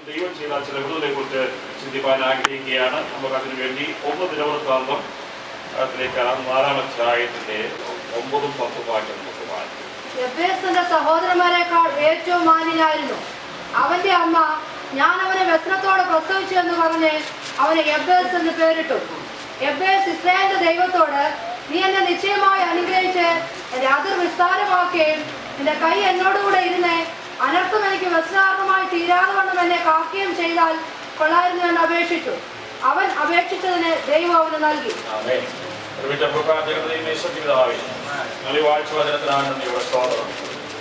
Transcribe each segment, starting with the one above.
ദൈവം ചെയ്ത ചില വിടുതലെ കുറിച്ച് ചിന്തിപ്പാൻ ആഗ്രഹിക്കുകയാണ്. നമുക്ക് അതിനുവേണ്ടി 1 ദിനവൃത്താന്തം അതിലേക്ക് 4-ാം അധ്യായത്തിന്റെ 9-ഉം 10-ഉം വാക്യം നമുക്ക് വായിക്കാം. യബ്ബേസിന്റെ സഹോദരന്മാരെക്കാൾ ഏറ്റവും മാന്യനായിരുന്നു. അവന്റെ അമ്മ ഞാൻ അവനെ വ്യസനത്തോടെ പ്രസവിച്ചു എന്ന് പറഞ്ഞ് അവന് യബ്ബേസ് എന്ന് പേരിട്ടു. യബ്ബേസ് ഇസ്രായേലിന്റെ ദൈവത്തോട്, നീ എന്നെ നിശ്ചയമായി അനുഗ്രഹിച്ച് എന്റെ അതിർ വിസ്താരമാക്കുകയും നിന്റെ കൈ എന്നോടുകൂടെ ഇരുന്ന് അനർത്ഥം എനിക്ക് വ്യസനാർഹമായി തീരാതെ വണ്ണം എന്നെ കാക്കുകയും ചെയ്താൽ കൊള്ളായിരുന്നു എന്ന് അപേക്ഷിച്ചു. അവൻ അപേക്ഷിച്ചതിന് ദൈവം അവന് നൽകി.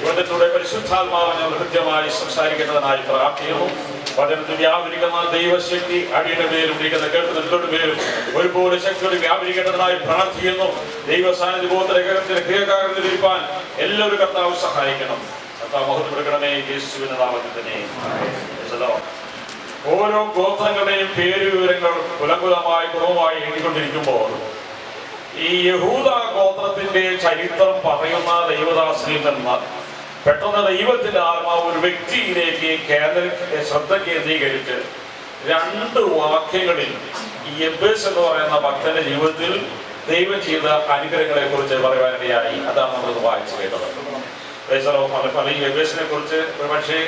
ഇവിടത്തിലൂടെ പരിശുദ്ധാത്മാവിനെ ഹൃദ്യമായി സംസാരിക്കുന്നതിനായി പ്രാർത്ഥിക്കുന്നു. വചനത്തിൽ വ്യാപരിക്കുന്ന ദൈവശക്തി അടിയുടെ പേരും കേൾക്കുന്നതിന്റെ പേരും ഒരുപോലെ ശക്തിയോട് വ്യാപരിക്കേണ്ടതിനായി പ്രാർത്ഥിക്കുന്നു. ദൈവ സാന്നിധ്യത്തിലിരിക്കാൻ എല്ലാവരും കർത്താവ് സഹായിക്കണം. കർത്താവ് മഹത്വപ്പെടുക്കണമേ, യേശുവിന്റെ നാമത്തിൽ തന്നെ. ഓരോ ഗോത്രങ്ങളുടെയും പേര് വിവരങ്ങൾ കുലകുലമായി കുടുംബമായി എഴുതിക്കൊണ്ടിരിക്കുമ്പോൾ ഈ യഹൂദ ഗോത്രത്തിന്റെ ചരിത്രം പറയുന്ന ദൈവദാസനിൽ നിന്ന് പെട്ടെന്ന് ദൈവത്തിന്റെ ആത്മാവ് ഒരു വ്യക്തിയിലേക്ക് ശ്രദ്ധ കേന്ദ്രീകരിച്ച് 2 വാക്യങ്ങളിൽ ഈ യബ്ബേസ് എന്ന് പറയുന്ന ഭക്തന്റെ ജീവിതത്തിൽ ദൈവം ചെയ്ത അനുഗ്രഹങ്ങളെ കുറിച്ച് പറയുവാനിടയായി. അതാണ് നമ്മൾ വായിച്ചു കേട്ടത്. പല ഈ യബ്ബേസിനെ കുറിച്ച് ഒരുപക്ഷെ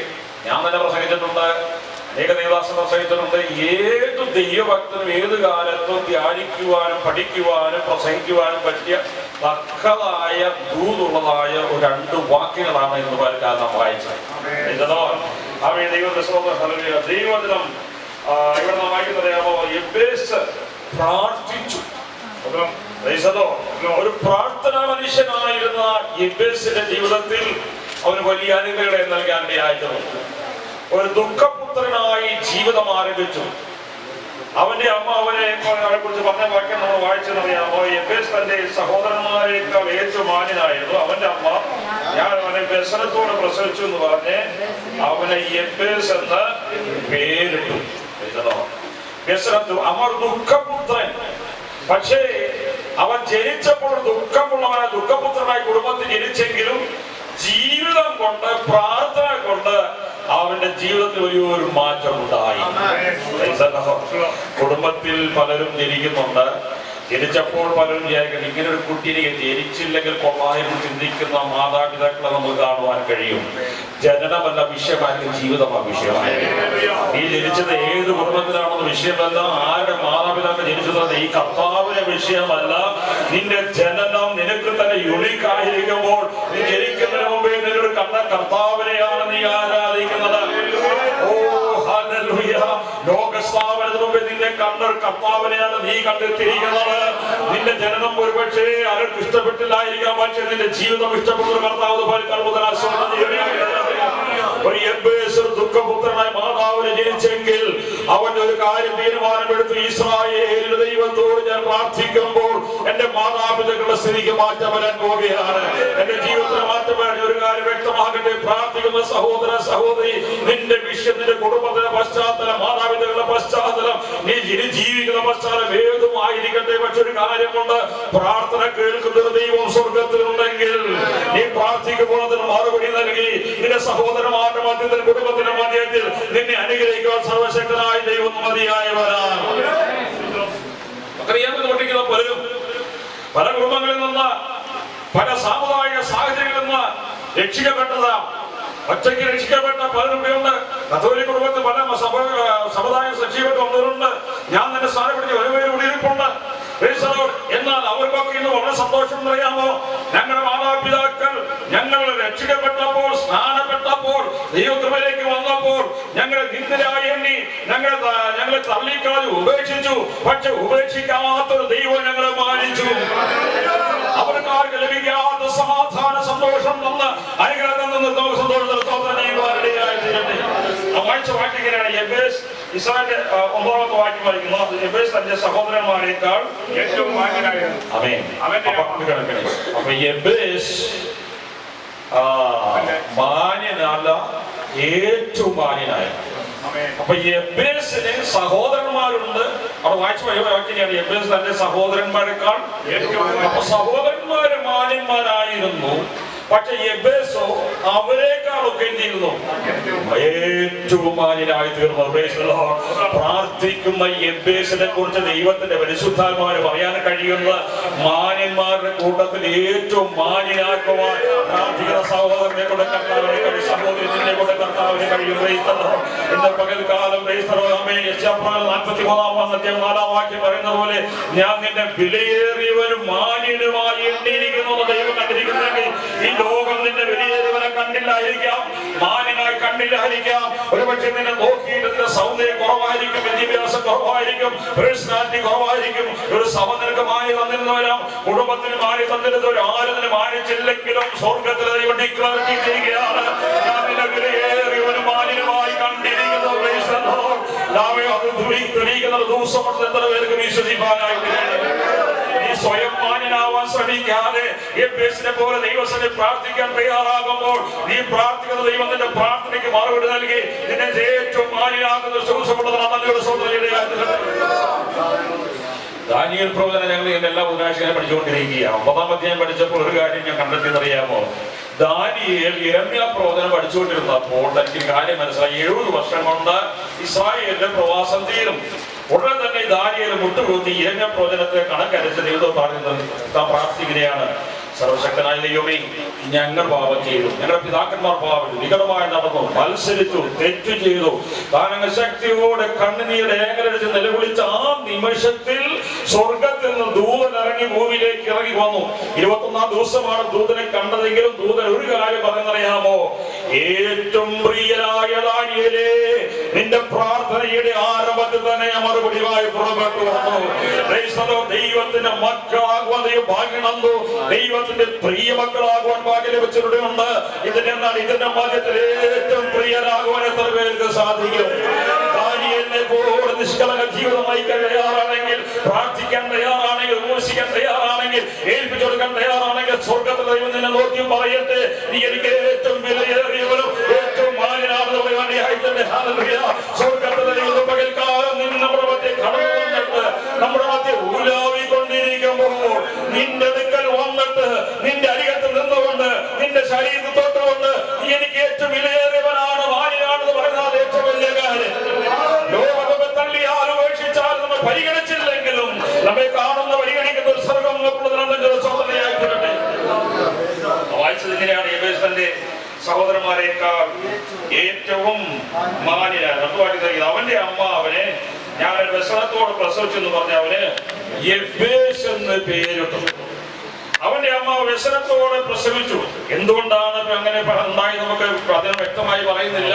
ഞാൻ തന്നെ പ്രസംഗിച്ചിട്ടുണ്ട്, അനേക ദൈവദാസൻ പ്രസംഗിച്ചിട്ടുണ്ട്. ഏത് ദൈവഭക്തനും ഏത് കാലത്തും ധ്യാനിക്കുവാനും പഠിക്കുവാനും പ്രസംഗിക്കുവാനും പറ്റിയ തക്കതായ ദൂതുള്ളതായ 2 വാക്യങ്ങളാണ് ഇന്ന് പലക്കാലം നാം വായിച്ചത്. ദൈവദിനം ഇവിടെ നാം വായിക്കുന്നറിയാമോ? യബ്ബേസ് പ്രാർത്ഥിച്ചു. ഒരു പ്രാർത്ഥനാ മനുഷ്യനായിരുന്ന യബ്ബേസിന്റെ ജീവിതത്തിൽ അവന് വലിയ അനുഗ്രഹങ്ങളെ നൽകാനിടയായിട്ടുണ്ട്. ഒരു ദുഃഖപുത്രനായി ജീവിതം ആരംഭിച്ചു. അവന്റെ അമ്മ അവനെ കുറിച്ച് പറഞ്ഞ വാക്യം നമ്മൾ വായിച്ചെന്നറിയാമോ? യബ്ബേസ് തന്റെ സഹോദരന്മാരെക്കാൾ ഏറ്റവും മാന്യനായിരുന്നു. അവന്റെ അമ്മ ഞാൻ അവനെ വ്യസനത്തോടെ പ്രസവിച്ചു എന്ന് പറഞ്ഞ് അവനെ യബ്ബേസ് എന്ന് പേരിട്ടു. വ്യസനത്തു അവർ ദുഃഖപുത്രൻ. പക്ഷേ അവൻ ജനിച്ചപ്പോൾ ദുഃഖമുള്ളവനായ ദുഃഖപുത്രനായി കുടുംബത്തിൽ ജനിച്ചെങ്കിലും ജീവിതം കൊണ്ട് പ്രാർത്ഥന കൊണ്ട് അവന്റെ ജീവിതത്തിൽ വലിയൊരു മാറ്റം ഉണ്ടായി. കുടുംബത്തിൽ പലരും ജനിക്കുന്നുണ്ട്. ജനിച്ചപ്പോൾ പലരും വിചാരിക്കണം ഇങ്ങനെ ഒരു കുട്ടി എനിക്ക് ജനിച്ചില്ലെങ്കിൽ കൊള്ളായിരുന്നു ചിന്തിക്കുന്ന മാതാപിതാക്കളെ നമുക്ക് കാണുവാൻ കഴിയും. ജനനമല്ല വിഷയമാക്കി ജീവിതമാണ് വിഷയമായി. നീ ജനിച്ചത് ഏത് കുടുംബത്തിലാണെന്ന് വിഷയമല്ല, ആരുടെ മാതാപിതാക്കൾ ജനിച്ചത് ഈ കർത്താവിന്റെ വിഷയമല്ല. നിന്റെ ജനനം നിനക്ക് തന്നെ യുണീക്ക് ആയിരിക്കുമ്പോൾ നീ ജനിക്കുന്നതിന് മുമ്പേ നിന്നോട് കണ്ട കർത്താവിനെയാണ് നീ ആരാധിക്കുന്നത്. ലോകസ്ഥാപനത്തിന് മുമ്പേ നിന്നെ കണ്ടൊരു കർത്താവിനെയാണ് നീ കണ്ടെത്തിയിരിക്കുന്നത്. നിന്റെ ജനനം ഒരുപക്ഷേ ആർക്ക് ഇഷ്ടപ്പെട്ടില്ലായിരിക്കാം, പക്ഷേ നിന്റെ ജീവിതം ഇഷ്ടപ്പെടുന്ന കർത്താവ് ഒരു യബ്ബേസ് ദുഃഖപുത്രനായ മാതാവിനെ ജനിച്ചെങ്കിൽ അവൻ ഒരു കാര്യം തീരുമാനമെടുത്തു. ഇസ്രായേലിന്റെ ദൈവത്തോട് ഞാൻ പ്രാർത്ഥിക്കുമ്പോൾ എന്റെ മാതാപിതാക്കളുടെ സ്ഥിതിക്ക് മാറ്റം വരാൻ പോവുകയാണ്. എന്റെ ജീവിതത്തിന് മാറ്റം വരാൻ ഒരു കാര്യം വ്യക്തമാകട്ടെ. പ്രാർത്ഥിക്കുന്ന സഹോദര സഹോദരി, നിന്റെ വിഷയം നിന്റെ കുടുംബത്തിന്റെ പശ്ചാത്തലം, മാതാപിതാക്കളുടെ പശ്ചാത്തലം, നീ ജീവിക്കുന്ന പശ്ചാത്തലം ഏതുമായിരിക്കട്ടെ, പക്ഷെ ഒരു കാര്യമുണ്ട്, പ്രാർത്ഥന കേൾക്കുന്ന ദൈവം സ്വർഗത്തിലുണ്ടെങ്കിൽ നീ പ്രാർത്ഥിക്കുമ്പോൾ അതിന് മറുപടി നൽകി നിന്റെ സഹോദരന്മാരുടെ മധ്യത്തിൽ കുടുംബത്തിന്റെ മധ്യത്തിൽ നിന്നെ അനുഗ്രഹിക്കാൻ സർവശക്തനായ ദൈവം മതിയായവരാണ്. അറിയാമെന്ന് പലരും പല കുടുംബങ്ങളിൽ നിന്ന് പല സാമുദായിക സാഹചര്യങ്ങളിൽ നിന്ന് രക്ഷിക്കപ്പെട്ടതാണ്. ഒറ്റയ്ക്ക് രക്ഷിക്കപ്പെട്ട പലരുണ്ട്. കത്തോലിക്ക കുടുംബത്തിൽ പല സമുദായം രക്ഷിക്കപ്പെട്ട് വന്നവരുണ്ട്. ഞാൻ തന്നെ സ്ഥാനപ്പെടുത്തി ഒരുപേര് കൂടിയിരിപ്പുണ്ട്. എന്നാൽ അവർക്കൊക്കെ ഇന്ന് വളരെ സന്തോഷം അറിയാമോ? ഞങ്ങളുടെ മാതാപിതാക്കൾ ഞങ്ങൾ രക്ഷിക്കപ്പെട്ടപ്പോൾ, സ്നാനപ്പെട്ടപ്പോൾ, ദൈവകൃപയിലേക്ക് വന്നപ്പോൾ ഞങ്ങളെ നിന്ദരായി എണ്ണി ഞങ്ങളെ തള്ളിക്കളഞ്ഞു, ഉപേക്ഷിച്ചു. പക്ഷെ ഉപേക്ഷിക്കാത്തൊരു ദൈവം ഞങ്ങളെ മാനിച്ചു. അവർക്കാർക്ക് ലഭിക്കാത്ത സമാധാന സന്തോഷം തന്ന് അനുഗ്രഹം തന്ന സന്തോഷത്തോടെ വായിച്ച വാക്യങ്ങനെയാണ്. യബ്ബേസ് ഇസ്രായേലിന്റെ 9-ാമത്തെ വാക്യം വായിക്കുന്നു. യബ്ബേസ് തന്റെ സഹോദരന്മാരെക്കാൾ ഏറ്റവും മാന്യനായിരുന്നു. അപ്പൊ യബ്ബേസ് മാന്യനല്ല, ഏറ്റവും മാന്യനായിരുന്നു. അപ്പൊ യബ്ബേസിന് സഹോദരന്മാരുണ്ട്. അവിടെ വായിച്ച വാക്യാണ് യബ്ബേസ് തന്റെ സഹോദരന്മാരെക്കാൾ ഏറ്റവും. അപ്പൊ സഹോദരന്മാര് മാന്യന്മാരായിരുന്നു, പക്ഷെ എബേസോ അവരെക്കാളൊക്കെ എന്ത് ചെയ്യുന്നു? ഏറ്റവും മാന്യനായി തീർന്നു. പ്രാർത്ഥിക്കുന്ന എബേസിനെ കുറിച്ച് ദൈവത്തിന്റെ പരിശുദ്ധാത്മാവിന് പറയാൻ കഴിയുന്ന മാന്യന്മാരുടെ കൂട്ടത്തിൽ ഏറ്റവും മാന്യനാക്കുവാൻ പ്രാർത്ഥിക്കുന്ന സഹോദരനെ കൊണ്ട് കർത്താവിനെ കഴിയും, സഹോദരത്തിനെ കൊണ്ട് കർത്താവിനെ കഴിയും. ഇന്ന് പകൽക്കാലം 43-4 വാക്യം പറയുന്ന പോലെ ഞാൻ നിന്നെ വിലയേറിയവനും മാന്യനുമായി എണ്ണിയിരിക്കുന്നു എന്ന് ദൈവം കണ്ടിരിക്കുന്നെങ്കിൽ ഈ ലോകം നിന്നെ വിലയേറിയവനെ കണ്ടില്ലായിരിക്കാം, മാന്യനായി കണ്ടില്ലായിരിക്കാം. ഒരുപക്ഷെ നിന്നെ നോക്കിയിട്ട് നിന്റെ സൗന്ദര്യം കുറവായിരിക്കും, വിദ്യാഭ്യാസം കുറവായിരിക്കും, പേഴ്സണാലിറ്റി കുറവായിരിക്കും. ഒരു സഭ നിനക്ക് മാനി തന്നിരുന്നു വരാം, കുടുംബത്തിന് മാനി തന്നിരുന്നവരും ആരും നിന്നെ മാനിച്ചില്ലെങ്കിലും സ്വർഗത്തിൽ ദൈവം ഡിക്ലെയർ ചെയ്തിരിക്കുകയാണ്, ഞാൻ നിന്നെ വിലയേറിയവനും മാന്യനുമായി കണ്ടിരിക്കുന്നു. ദിവസമുണ്ട് എത്ര പേർക്ക് വിശ്വസിക്കാനായിട്ട് നീ സ്വയം മാന്യനാവാൻ ശ്രമിക്കാതെ എബേസിനെ പോലെ ദൈവസനെ പ്രാർത്ഥിക്കാൻ തയ്യാറാകുമ്പോൾ നീ പ്രാർത്ഥിക്കുന്ന ദൈവം നിന്റെ പ്രാർത്ഥനയ്ക്ക് മറുപടി നൽകി നിന്നെ ഏറ്റവും മാന്യനാകുന്ന ദാനിയേൽ പ്രവചനം ഞങ്ങൾ എല്ലാ ബുധനാഴ്ചയും പഠിച്ചുകൊണ്ടിരിക്കുകയാണ്. 9-ാം അധ്യായം പഠിച്ചപ്പോൾ ഒരു കാര്യം ഞാൻ കണ്ടെത്തിയെന്നറിയാമോ? ദാനിയേൽ യിരെമ്യാ പ്രവചനം പഠിച്ചുകൊണ്ടിരുന്നപ്പോൾ എനിക്ക് കാര്യം മനസ്സിലായി. 70 വർഷം കൊണ്ട് ഇസ്രായേലിന്റെ പ്രവാസം തീരും. ഉടനെ തന്നെ ദാനിയേൽ മുട്ടുകുത്തി യിരെമ്യാ പ്രവചനത്തെ കണക്കരച്ച് ദൈവം പറയുന്നത് താൻ പ്രാർത്ഥിക്കുകയാണ്, സർവശക്തനായ ദൈവമേ, ഞങ്ങൾ പാപം ചെയ്തു, ഞങ്ങളുടെ പിതാക്കന്മാർ പാപം വികടമായി നടന്നു, മത്സരിച്ചു, തെറ്റു ചെയ്തു. താനങ്ങ് ശക്തിയോടെ കണ്ണുനീരുടെ ഏകലടിച്ച് നിലവിളിച്ച ആ നിമിഷത്തിൽ സ്വർഗത്തിൽ നിന്ന് ദൂതൻ ഇറങ്ങി ഭൂമിയിലേക്ക് ഇറങ്ങി വന്നു. 21-ാം ദിവസമാണ് ദൂതനെ കണ്ടതെങ്കിലും ദൂതൻ ഒരു കാര്യം പറയുന്നറിയാമോ? ഏറ്റവും പ്രിയനായ ദാനിയേലേ, നിന്റെ പ്രാർത്ഥനയുടെ ആരംഭത്തിൽ തന്നെ മറുപടിയായി പുറപ്പെട്ടു വന്നു. ദൈവത്തിന്റെ മക്കളാകുവാൻ ദൈവം ഭാഗ്യം തന്നു, ദൈവത്തിന്റെ പ്രിയ മക്കളാകുവാൻ ഭാഗ്യം ലഭിച്ചിട്ടുണ്ട്. ഇതിനെന്നാൽ ഇതിന്റെ മധ്യത്തിൽ ഏറ്റവും പ്രിയരാകുവാൻ എത്ര പേർക്ക് സാധിക്കും? ദാനിയേലിനെ പോലെ നിഷ്കളങ്ക ജീവിതം നയിക്കാൻ തയ്യാറാണെങ്കിൽ, പ്രാർത്ഥിക്കാൻ തയ്യാറാണെങ്കിൽ, വിമർശിക്കാൻ തയ്യാറാണെങ്കിൽ, ഏൽപ്പിച്ചു കൊടുക്കാൻ തയ്യാറാണെങ്കിൽ സ്വർഗത്തിൽ ദൈവം നിന്നെ നോക്കി പറയട്ടെ, നീ എനിക്ക് ഏറ്റവും വിലയേറിയവരും ഏറ്റവും മാന്യനാണെന്ന് പറയാൻ സ്വർഗത്തിൽ ദൈവം പകൽക്കാലം നിന്ന് നമ്മുടെ മധ്യ കടന്നു വന്നിട്ട് നമ്മുടെ മധ്യ ഊലാവിക്കൊണ്ടിരിക്കുമ്പോൾ നിന്റെ അടുക്കൽ വന്നിട്ട് നിന്റെ അരികത്ത് നിന്നുകൊണ്ട് നിന്റെ ശരീരത്തിൽ തൊട്ടുകൊണ്ട് നീ എനിക്ക് ഏറ്റവും വിലയേറിയവനാണ്, മാന്യനാണെന്ന് പറയുന്നത് ഏറ്റവും വലിയ കാര്യം. ലോകത്തെ തള്ളിയാൽ ഉപേക്ഷിച്ചാൽ നമ്മൾ പരിഗണിച്ചില്ലെങ്കിലും നമ്മെ കാണുന്ന പരിഗണിക്കുന്ന ഒരു സ്വർഗം സ്വന്തതയായിട്ടെ. വായിച്ചത് ഇങ്ങനെയാണ്, എബേസിന്റെ സഹോദരന്മാരെക്കാൾ ഏറ്റവും മാന്യനാണ്. അവന്റെ അമ്മ അവനെ ഞാൻ വ്യസനത്തോട് പ്രസവിച്ചെന്ന് പറഞ്ഞ അവന് എബേസ് എന്ന് പേരിട്ടു. അവന്റെ അമ്മ വ്യസനത്തോടെ പ്രസവിച്ചു. എന്തുകൊണ്ടാണ് അങ്ങനെ ഉണ്ടായി നമുക്ക് അതിന് വ്യക്തമായി പറയുന്നില്ല.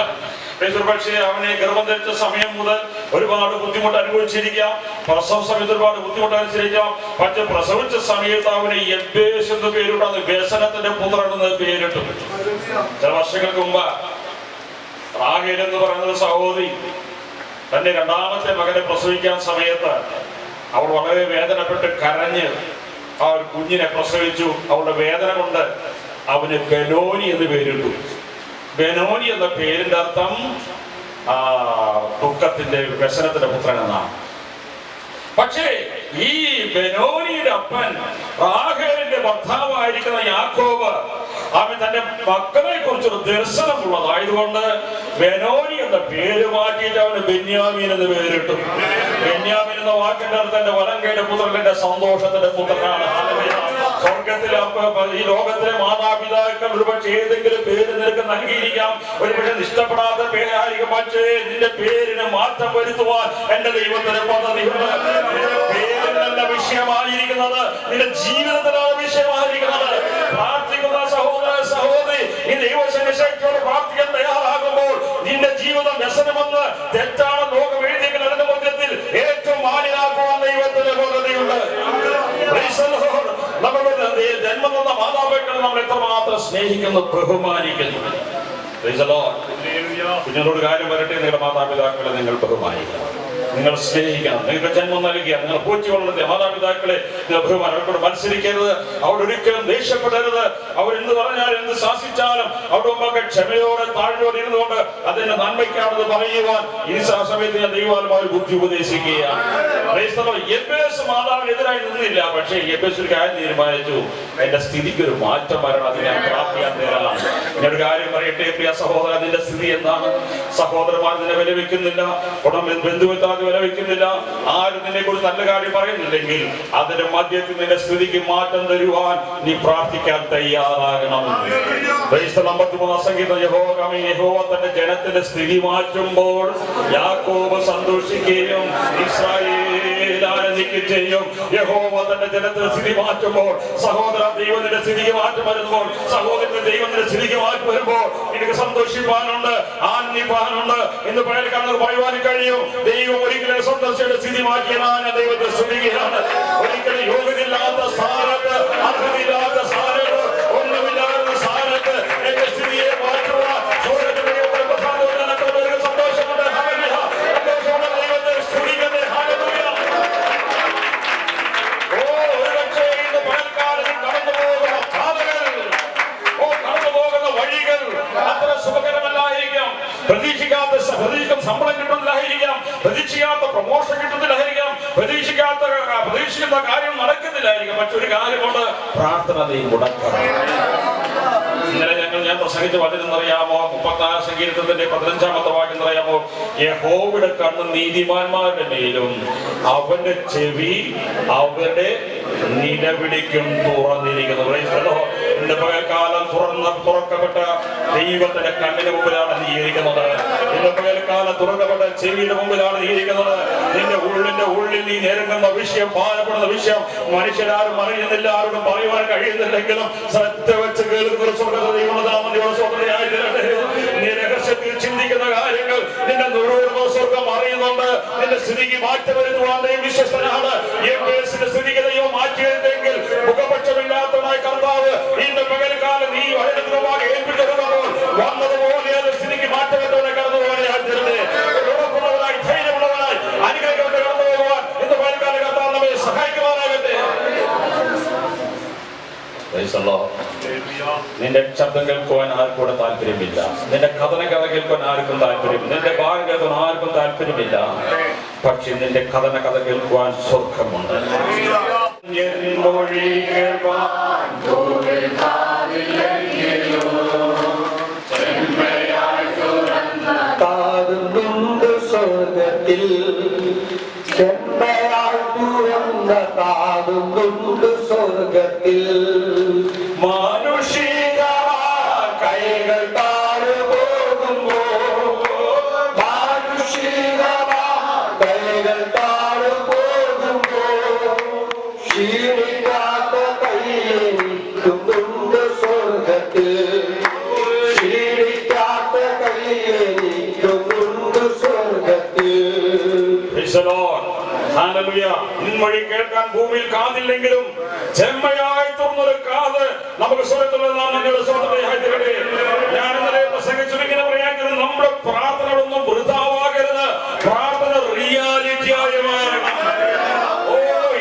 പക്ഷേ അവനെ ഗർഭം ധരിച്ച സമയം മുതൽ ഒരുപാട് ബുദ്ധിമുട്ട് അനുഭവിച്ചിരിക്കാം, പ്രസവ സമയത്ത് ഒരുപാട് ബുദ്ധിമുട്ട് അനുസരിക്കാം. പക്ഷെ പ്രസവിച്ച സമയത്ത് അവന് എബേസ് എന്ന് പേരിട്ടു. അത് വ്യസനത്തിന്റെ പുത്രൻ എന്ന് പേരിട്ടു. ചില വർഷങ്ങൾക്ക് മുമ്പ് റാഹേൽ എന്ന് പറയുന്ന സഹോദരി തന്റെ 2ാമത്തെ മകനെ പ്രസവിക്കാൻ സമയത്ത് അവൾ വളരെ വേദനപ്പെട്ട് കരഞ്ഞ് ആ ഒരു കുഞ്ഞിനെ പ്രസവിച്ചു. അവളുടെ വേദന കൊണ്ട് അവന് ബെനോനി എന്ന് പേരിട്ടു. ബെനോനി എന്ന പേരിന്റെ അർത്ഥം ദുഃഖത്തിന്റെ വ്യസനത്തിന്റെ പുത്രൻ എന്നാണ്. പക്ഷേ ഈ ബെനോനിയുടെ അപ്പൻ റാഹേലിന്റെ ഭർത്താവായിരിക്കുന്ന യാക്കോബ് അവൻ തന്റെ മക്കളെ കുറിച്ചൊരു ദർശനമുള്ളതായതുകൊണ്ട് ബെനോനി എന്ന പേര് മാറ്റിയിട്ട് അവന് ബെന്യാമീൻ എന്ന് പേരിട്ടു. ബെന്യാമീൻ എന്ന വാക്കിന്റെ അർത്ഥം എന്റെ വലം കൈയുടെ പുത്രൻ, എന്റെ സന്തോഷത്തിന്റെ പുത്രനാണ്. സ്വർഗത്തിലെ ഈ ലോകത്തിലെ മാതാപിതാക്കൾ ഒരുപക്ഷെ ഏതെങ്കിലും പേര് നിനക്ക് നൽകിയിരിക്കാം, ഒരുപക്ഷെ ഇഷ്ടപ്പെടാത്ത പേരായിരിക്കും. പക്ഷേ നിന്റെ പേരിന് മാറ്റം വരുത്തുവാൻ എന്റെ ദൈവത്തിന് പദ്ധതിയുണ്ട്. നിന്റെ പേരിനല്ല വിഷയമായിരിക്കുന്നത്, നിന്റെ ജീവിതത്തിലാണ് വിഷയമായിരിക്കുന്നത്. പ്രാർത്ഥിക്കുന്ന സഹോദര സഹോദരി, ഈ ദൈവശക്തിയോട് പ്രാർത്ഥിക്കാൻ തയ്യാറാകുമ്പോൾ നിന്റെ ജീവിതം വ്യസനമെന്ന് തെറ്റാണ് ലോകം എഴുതിയെങ്കിൽ അതിന്റെ മധ്യത്തിൽ ഏറ്റവും മാന്യനാക്കുവാൻ ദൈവത്തിന് പദ്ധതിയുണ്ട്. നമ്മുടെ ജന്മം തന്ന മാതാപിതാക്കളെ നമ്മൾ എത്രമാത്രം സ്നേഹിക്കുന്നു, ബഹുമാനിക്കുന്നു. കുഞ്ഞിനോട് കാര്യം വരട്ടെ, നിങ്ങളുടെ മാതാപിതാക്കളെ നിങ്ങൾ ബഹുമാനിക്കണം, നിങ്ങൾ സ്നേഹിക്കണം. നിങ്ങൾക്ക് ജന്മം നൽകിയ, നിങ്ങൾ പൂച്ചി വളർത്തിയ മാതാപിതാക്കളെ നിങ്ങൾ ബഹുമാനം. അവരോട് മത്സരിക്കരുത്, അവരൊരിക്കലും ദേഷ്യപ്പെടരുത്. അവരെന്ത് പറഞ്ഞാലും എന്ത് ശാസിച്ചാലും അവരുടെ മുമ്പൊക്കെ ക്ഷമയോടെ താഴ്ചയോടെ ഇരുന്നുകൊണ്ട് അതിന്റെ നന്മയ്ക്കാണെന്ന് പറയുവാൻ ഈ സമയത്ത് ഞാൻ ദൈവാത്മാവിൽ ബുദ്ധി ഉപദേശിക്കുകയാണ്. എബേസ് മാതാവിനെതിരായി നിന്നില്ല. പക്ഷേ എബേസ് ഒരു കാര്യം തീരുമാനിച്ചു, എന്റെ സ്ഥിതിക്ക് ഒരു മാറ്റം വരണം. അത് ഞാൻ പ്രാർത്ഥിക്കാൻ തയ്യാറാണ്. ഞാനൊരു കാര്യം പറയട്ടെ പ്രിയ സഹോദര, നിന്റെ സ്ഥിതി എന്താണ്? സഹോദരന്മാർ നിന്നെ വിലവെക്കുന്നില്ല, ബന്ധുവെത്താതെ വിലവെക്കുന്നില്ല, ആരും നിന്നെ കുറിച്ച് നല്ല കാര്യം പറയുന്നില്ലെങ്കിൽ അതിന്റെ മധ്യത്തിൽ നിന്റെ സ്ഥിതിക്ക് മാറ്റം തരുവാൻ നീ പ്രാർത്ഥിക്കാൻ തയ്യാറാകണം. 53 സംഗീതം, യഹോവ തന്റെ ജനത്തിന്റെ സ്ഥിതി മാറ്റുമ്പോൾ യാക്കോബ് സന്തോഷിക്കുകയും ഇസ്രായേൽ ആനന്ദിക്കുകയും ചെയ്യും. യഹോവ തന്റെ ജനത്തിന്റെ സ്ഥിതി മാറ്റുമ്പോൾ, സഹോദര ദൈവത്തിന്റെ സ്ഥിതിക്ക് മാറ്റം വരുമ്പോൾ, സഹോദരന്റെ ദൈവത്തിന്റെ സ്ഥിതിക്ക് മാറ്റം വരുമ്പോൾ എനിക്ക് സന്തോഷിപ്പാനുണ്ട്, ആനന്ദിപ്പാനുണ്ട് എന്ന് പറയുവാനും കഴിയും. ദൈവം ഒരിക്കലും സന്തോഷയുടെ സ്ഥിതി മാറ്റിയതാണ് ദൈവത്തെ സ്തുതിക്കുകയാണ്. ഒരിക്കലും യോഗ്യതയില്ലാത്ത സ്ഥാനത്ത്, അർഹതയില്ലാത്ത സ്ഥാനത്ത്, ഒന്നുമില്ലാത്ത സ്ഥാനത്ത് എന്റെ സ്ഥിതിയെ മാറ്റുവാൻ സന്തോഷമുണ്ട്. സന്തോഷമുള്ള ദൈവത്തെ സ്തുതിക്കട്ടെ. ഹല്ലേലൂയ. ഒരുപക്ഷേ ഇന്ന് പകൽക്കാലം കടന്നു പോകുന്ന പാതകൾ, കടന്നു പോകുന്ന വഴികൾ അത്ര സുഖകരമല്ലായിരിക്കാം. പ്രതീക്ഷിക്കാത്ത ശമ്പളം കിട്ടുന്നില്ലായിരിക്കാം, പ്രതീക്ഷിക്കാത്ത പ്രമോഷൻ കിട്ടുന്നില്ലായിരിക്കാം, പ്രതീക്ഷിക്കുന്ന കാര്യം നടക്കുന്നില്ലായിരിക്കാം. മറ്റൊരു കാര്യമുണ്ട്, പ്രാർത്ഥന നീ മുടക്കണം. ഇന്നലെ ഞാൻ പ്രസംഗിച്ച വചനം അറിയാമോ? 34 സങ്കീർത്തനത്തിന്റെ 15-ാമത്തെ വാക്യം അറിയാമോ? യഹോവയുടെ കണ്ണ് നീതിമാന്മാരുടെ മേലും അവന്റെ ചെവി അവരുടെ നിലവിളിക്കും തുറന്നിരിക്കുന്നു. ഇന്ന് പകൽക്കാലം തുറക്കപ്പെട്ട ദൈവത്തിന്റെ കണ്ണിന് മുമ്പിലാണ് നീ ഇരിക്കുന്നത്. ഇന്ന് പകൽക്കാലം തുറക്കപ്പെട്ട ചെവിയുടെ മുമ്പിലാണ് നീ ഇരിക്കുന്നത്. നിന്റെ ഉള്ളിൽ നീ നേരിടുന്ന വിഷയം, ഭാരപ്പെടുന്ന വിഷയം മനുഷ്യരാരും അറിയുന്നില്ല, ആരോടും പറയുവാൻ കഴിയുന്നില്ലെങ്കിലും ശ്രദ്ധ വെച്ച് കേൾക്കുന്ന സ്വർഗ്ഗ ദൈവനാമം ദിവസോദരയായിട്ട് നീ രഹസ്യത്തിൽ ചിന്തിക്കുന്ന കാര്യങ്ങൾ നിന്റെ നുറുകുന്ന സ്വർഗ്ഗം അറിയുന്നുണ്ട്. നിന്റെ സ്ഥിതിക്ക് മാറ്റം വരുത്തുവാൻ ദൈവം വിശ്വസ്തനാണ്. സ്ഥിതിക്ക് ദൈവം മാറ്റിയെങ്കിൽ മുഖപക്ഷമില്ലാത്തതായ കർത്താവ് ഇന്ന് പകൽക്കാലം നീ വചനത്തിനുമായി ഏൽപ്പിച്ചെടുക്കുമ്പോൾ വന്നതുപോലെ സ്ഥിതിക്ക് മാറ്റം വരുത്തുവാൻ കടന്നു പോകാനായി ഉറപ്പുള്ളവരായി, ധൈര്യമുള്ളവരായി, അനുഗ്രഹിക്കപ്പെട്ട് കടന്നു പോകുവാൻ ഇന്ന് പകൽക്കാലം കർത്താവ് നമ്മെ സഹായിക്കുവാനാകട്ടെ. നിന്റെ ശബ്ദം കേൾക്കുവാൻ ആർക്കൂടെ താല്പര്യമില്ല, നിന്റെ കഥന കേൾക്കുവാൻ ആർക്കും താല്പര്യമില്ല, നിന്റെ ഭാഗം കേൾക്കുവാൻ ആർക്കും താല്പര്യമില്ല. പക്ഷെ നിന്റെ കഥന കഥ കേൾക്കുവാൻ സ്വർഗമുണ്ട്. സ്വർഗത്തിൽ ചെമ്മയായി തുറന്ന താതുകൊണ്ട് സ്വർഗത്തിൽ മാനുഷിക കൈകൾ താഴെ പോകുമ്പോ, മാനുഷിക കൈകൾ താഴെ പോകുമ്പോ ക്ഷീണിക്കാത്ത കൈയെനിക്കുന്നുണ്ട് സ്വർഗത്തിൽ, ക്ഷീണിക്കാത്ത കൈയെനിക്കുന്നുണ്ട് സ്വർഗത്തിൽ. ഇൻവഴി കേൾക്കാൻ ഭൂമിയിൽ കാതില്ലെങ്കിലും ചെമ്മയായി തുറന്നൊരു കാത് നമുക്ക് സ്വർഗ്ഗത്തിലുള്ള ഞാൻ ഇന്നലെ പ്രസംഗിച്ചിങ്ങനെ പറയാമെങ്കിൽ നമ്മുടെ പ്രാർത്ഥനകളൊന്നും വൃഥാവാകരുത്. പ്രാർത്ഥന റിയാലിറ്റിയായി മാറണം.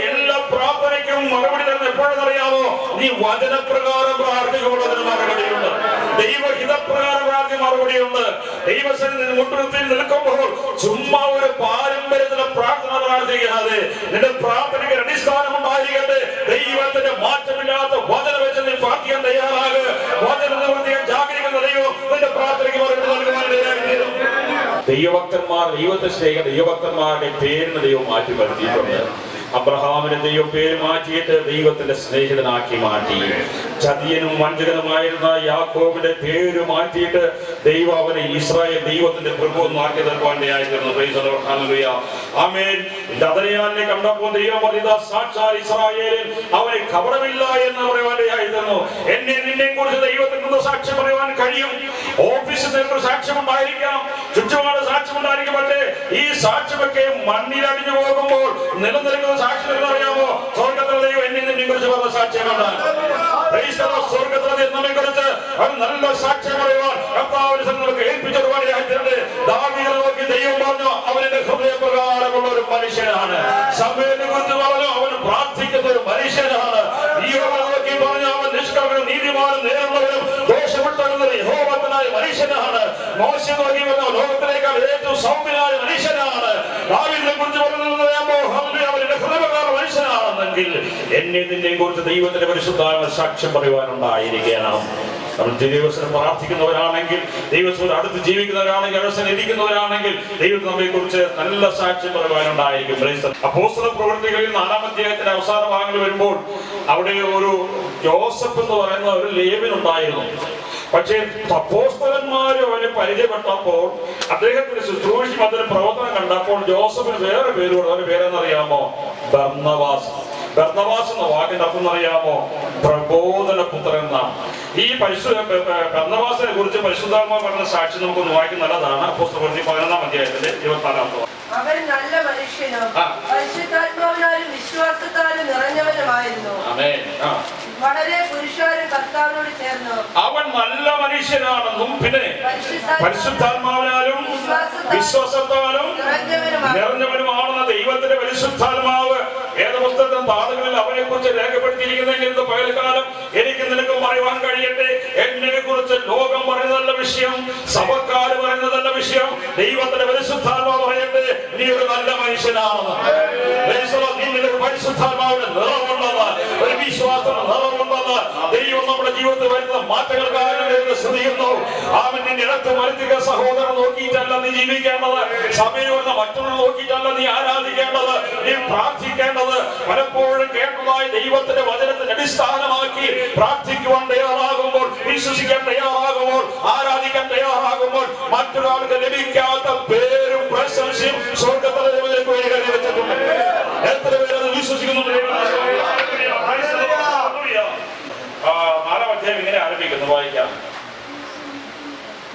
എല്ലാ പ്രാർത്ഥനയ്ക്കും മറുപടി തരുന്ന എപ്പോഴെന്നറിയാമോ? നീ വചനപ്രകാരം പ്രാർത്ഥിക്കുമ്പോഴതിന് മറുപടിയുണ്ട്, ദൈവഹിതപ്രകാരം പ്രാർത്ഥന മറുപടിയുണ്ട്. ദൈവസന്നിധിയിൽ മുട്ടുകുത്തി നിൽക്കുമ്പോൾ ചുമ്മാ ഒരു പാരമ്പര്യത്തിലെ പ്രാർത്ഥന പ്രാർത്ഥിക്കാതെ നിന്റെ പ്രാർത്ഥനയ്ക്ക് അടിസ്ഥാനം ഉണ്ടായിരിക്കട്ടെ. ദൈവത്തിന്റെ മാറ്റമില്ലാത്ത വചനം വെച്ച് നീ പ്രാർത്ഥിക്കാൻ തയ്യാറാക്. വചനം നിവർത്തിക്കാൻ ജാഗരിക്കുന്ന ദൈവം നിന്റെ പ്രാർത്ഥനയ്ക്ക് മറുപടി നൽകുവാൻ തയ്യാറായിത്തീരും. ദൈവഭക്തന്മാർ, ദൈവത്തെ സ്നേഹിക്കുന്ന ദൈവഭക്തന്മാരുടെ പേരിന് ദൈവം മാറ്റി വരുത്തിയിട്ടുണ്ട്. അബ്രഹാമിന്റെ ദൈവം പേര് മാറ്റിയിട്ട് ദൈവത്തിന്റെ സ്നേഹിതനാക്കി മാറ്റി. ചതിയനും വഞ്ചകനുമായിരുന്ന യാക്കോബിന്റെ പേര് മാറ്റിയിട്ട് ദൈവം അവനെ ഇസ്രായേൽ ദൈവത്തിന്റെ പ്രഭു മാറ്റി നൽകുവാനായിരുന്നു. ആമേൻ. കണ്ടപ്പോൾ ദൈവം സാക്ഷാൽ ഇസ്രായേലിൽ അവനെ കപടമില്ല എന്ന് പറയുവാനായിരുന്നു. എന്നെ നിന്നെ കുറിച്ച് ദൈവത്തിൽ നിന്ന് സാക്ഷ്യം പറയുവാൻ കഴിയും. ഓഫീസിൽ നിന്ന് സാക്ഷ്യം ഉണ്ടായിരിക്കാം, ചുറ്റുപാട് സാക്ഷ്യം ഉണ്ടായിരിക്കും. പക്ഷേ ഈ സാക്ഷ്യമൊക്കെ മണ്ണിലടിഞ്ഞു പോകുമ്പോൾ നിലനിൽക്കുന്ന സാക്ഷ്യം അറിയാമോ? സ്വർഗ്ഗത്തിലെ ദൈവം എന്നെ നിന്നെ കുറിച്ച് പറഞ്ഞ സാക്ഷ്യമാണ്. സ്വർഗ്ഗത്തിലെ നമ്മെ കുറിച്ച് നല്ല സാക്ഷ്യം പറയുവാൻ കർത്താവിനെ നമുക്ക് ഏൽപ്പിച്ചൊരുപാട് ദാവീദിനെ നോക്കി ദൈവം പറഞ്ഞു, അവന്റെ ഹൃദയപ്രകാരമുള്ള ഒരു മനുഷ്യനാണ്. സഭയെ കുറിച്ച് പറഞ്ഞു, അവൻ പ്രാർത്ഥിക്കുന്ന ഒരു മനുഷ്യനാണ്. ഈയോബിനെ നോക്കി പറഞ്ഞു, അവൻ നിഷ്കളങ്കനും നീതിമാനും നേരുള്ളവരും ദോഷമുട്ടകുന്ന യഹോവത്തനായ മനുഷ്യനാണ്. മോശെ നോക്കി പറഞ്ഞു, ലോകത്തിനേക്കാൾ ഏറ്റവും സൗമ്യനായ മനുഷ്യനാണ്. ദാവീദിനെ കുറിച്ച് പറഞ്ഞു, അവന്റെ ഹൃദയപ്രകാരം മനുഷ്യനാണെന്നെങ്കിൽ എന്നെ നിന്നെയും കുറിച്ച് ദൈവത്തിന്റെ പരിശുദ്ധാത്മ സാക്ഷ്യം പറയുവാനുണ്ടായിരിക്കണം. നമ്മൾ ദൈവസ്ഥനെ പ്രാർത്ഥിക്കുന്നവരാണെങ്കിൽ, ദൈവത്തോട് അടുത്ത് ജീവിക്കുന്നവരാണെങ്കിൽ, അവസ്ഥ ഇരിക്കുന്നവരാണെങ്കിൽ ദൈവത്തെ നമ്മെ കുറിച്ച് നല്ല സാക്ഷ്യം പറയുവാനുണ്ടായിരിക്കും. അപ്പോസ്തല പ്രവൃത്തികളിൽ 4-ാം അധ്യായത്തിന്റെ അവസാന ഭാഗങ്ങൾ വരുമ്പോൾ അവിടെ ഒരു ജോസഫ് എന്ന് പറയുന്ന ഒരു ലേവ്യൻ ഉണ്ടായിരുന്നു. പക്ഷേ അപ്പോസ്തലന്മാരും അവനെ പരിചയപ്പെട്ടപ്പോൾ, അദ്ദേഹത്തിന്റെ ശുശ്രൂഷയും അതിന്റെ പ്രവർത്തനം കണ്ടപ്പോൾ ജോസഫിന് വേറെ പേരുണ്ട്. അവന്റെ പേരെന്നറിയാമോ? ബർന്നബാസ്. ബർന്നബാസ് എന്ന വാക്കിന്റെ അർത്ഥം എന്നറിയാമോ? പ്രബോധന പുത്രൻ എന്നാണ്. ഈ ബർന്നബാസിനെ കുറിച്ച് പരിശുദ്ധാത്മാവ് പറഞ്ഞ സാക്ഷി നമുക്കൊന്ന് വായിക്കുന്ന നല്ലതാണ്. അപ്പോസ്തല 11-ാം അധ്യായത്തിന്റെ 24-ാമത്തെ. അവൻ നല്ല മനുഷ്യനും പരിശുദ്ധാത്മാവിനാലും വിശ്വാസത്താലും നിറഞ്ഞവനുമായിരുന്നു. വളരെ പുരുഷാരും കർത്താവിനോട് ചേർന്നു. അവൻ നല്ല മനുഷ്യനാണെന്നും പിന്നെ പരിശുദ്ധാത്മാവിനാലും വിശ്വാസത്താലും നിറഞ്ഞവനുമാണെന്ന ദൈവത്തിന്റെ പരിശുദ്ധാത്മാവ് വേദപുസ്തകത്തിന്റെ താളുകളിൽ അവനെ കുറിച്ച് രേഖപ്പെടുത്തിയിരിക്കുന്നെങ്കിൽ ഇന്ന് പകൽക്കാലം എനിക്ക് നിനക്ക് പറയുവാൻ കഴിയട്ടെ, എന്നെ കുറിച്ച് ലോകം പറയുന്നതല്ല വിഷയം, സഭക്കാര് പറയുന്നതല്ല വിഷയം, ദൈവത്തിന്റെ പരിശുദ്ധാത്മാവ് പറയട്ടെ, നീ ഒരു നല്ല മനുഷ്യനാണെന്ന്. നിനക്ക് പരിശുദ്ധാത്മാവിന്റെ നിറവുണ്ടെന്ന്, ഒരു വിശ്വാസത്തിന്റെ നിറവുണ്ടെന്ന് ദൈവം നമ്മുടെ ജീവിതത്തിൽ വരുന്ന മാറ്റങ്ങൾ ശ്രദ്ധിക്കുന്നു. അവൻ നിന്റെ ഇടത്ത് വരുത്തുക സഹോദരൻ നോക്കിയിട്ടല്ല നീ ജീവിക്കേണ്ടത്, സഭയിൽ വരുന്ന മറ്റുള്ളവർ നോക്കിയിട്ടല്ല നീ ആരാധിക്കേണ്ടത്, നീ പ്രാർത്ഥിക്കേണ്ടത്. പലപ്പോഴും കേട്ടതായി ദൈവത്തിന്റെ വചനത്തിന്റെ അടിസ്ഥാനമാക്കി പ്രാർത്ഥിക്കുവാൻ തയ്യാറാകുമ്പോൾ, വിശ്വസിക്കാൻ തയ്യാറാകുമ്പോൾ, ആരാധിക്കാൻ തയ്യാറാകുമ്പോൾ മറ്റൊരാൾക്ക് ലഭിക്കാത്ത പേരും പ്രശംസയും സ്വർഗ്ഗത്തിലെ ദൈവത്തിലേക്ക് വേണ്ടി കരുതി വെച്ചിട്ടുണ്ട്. എത്ര പേരത് വിശ്വസിക്കുന്നുണ്ട്? 4-ാം അധ്യായം ഇങ്ങനെ ആരംഭിക്കുന്നു, വായിക്കാം.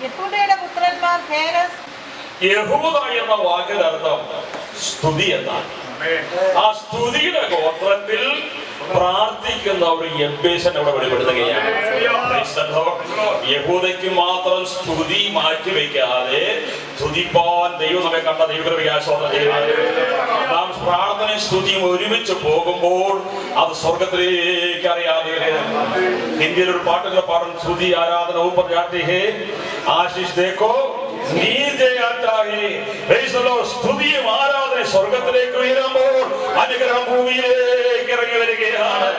യെഹൂദയുടെ പുത്രന്മാർ ഹേരസ്. യഹൂദ എന്ന വാക്കിന്റെ അർത്ഥം സ്തുതി എന്നാണ്. ആ സ്തുതിയുടെ ഗോത്രത്തിൽ പ്രാർത്ഥിക്കുന്ന ഒരു യബ്ബേസിനെ ഇവിടെ വെളിപ്പെടുത്തുകയാണ്. യഹൂദയ്ക്ക് മാത്രം സ്തുതി മാറ്റി വെക്കാതെ സ്തുതിപ്പാൻ ദൈവം നമ്മെ കണ്ട ദൈവകൃപയാശോധന ചെയ്യുന്നത്. നാം പ്രാർത്ഥനയും സ്തുതിയും ഒരുമിച്ച് പോകുമ്പോൾ അത് സ്വർഗത്തിലേക്ക് അറിയാതെ. ഹിന്ദിയിൽ ഒരു പാട്ടുകൾ പാടും, സ്തുതി ആരാധന ഊപ്പർ ജാത്തി ഹേ ആശിഷ് ദേഖോ സ്തുതിയും ആരാധന സ്വർഗത്തിലേക്ക് ഉയരുമ്പോൾ അനുഗ്രഹം ഭൂമിയിലേക്ക് ഇറങ്ങി വരികയാണ്.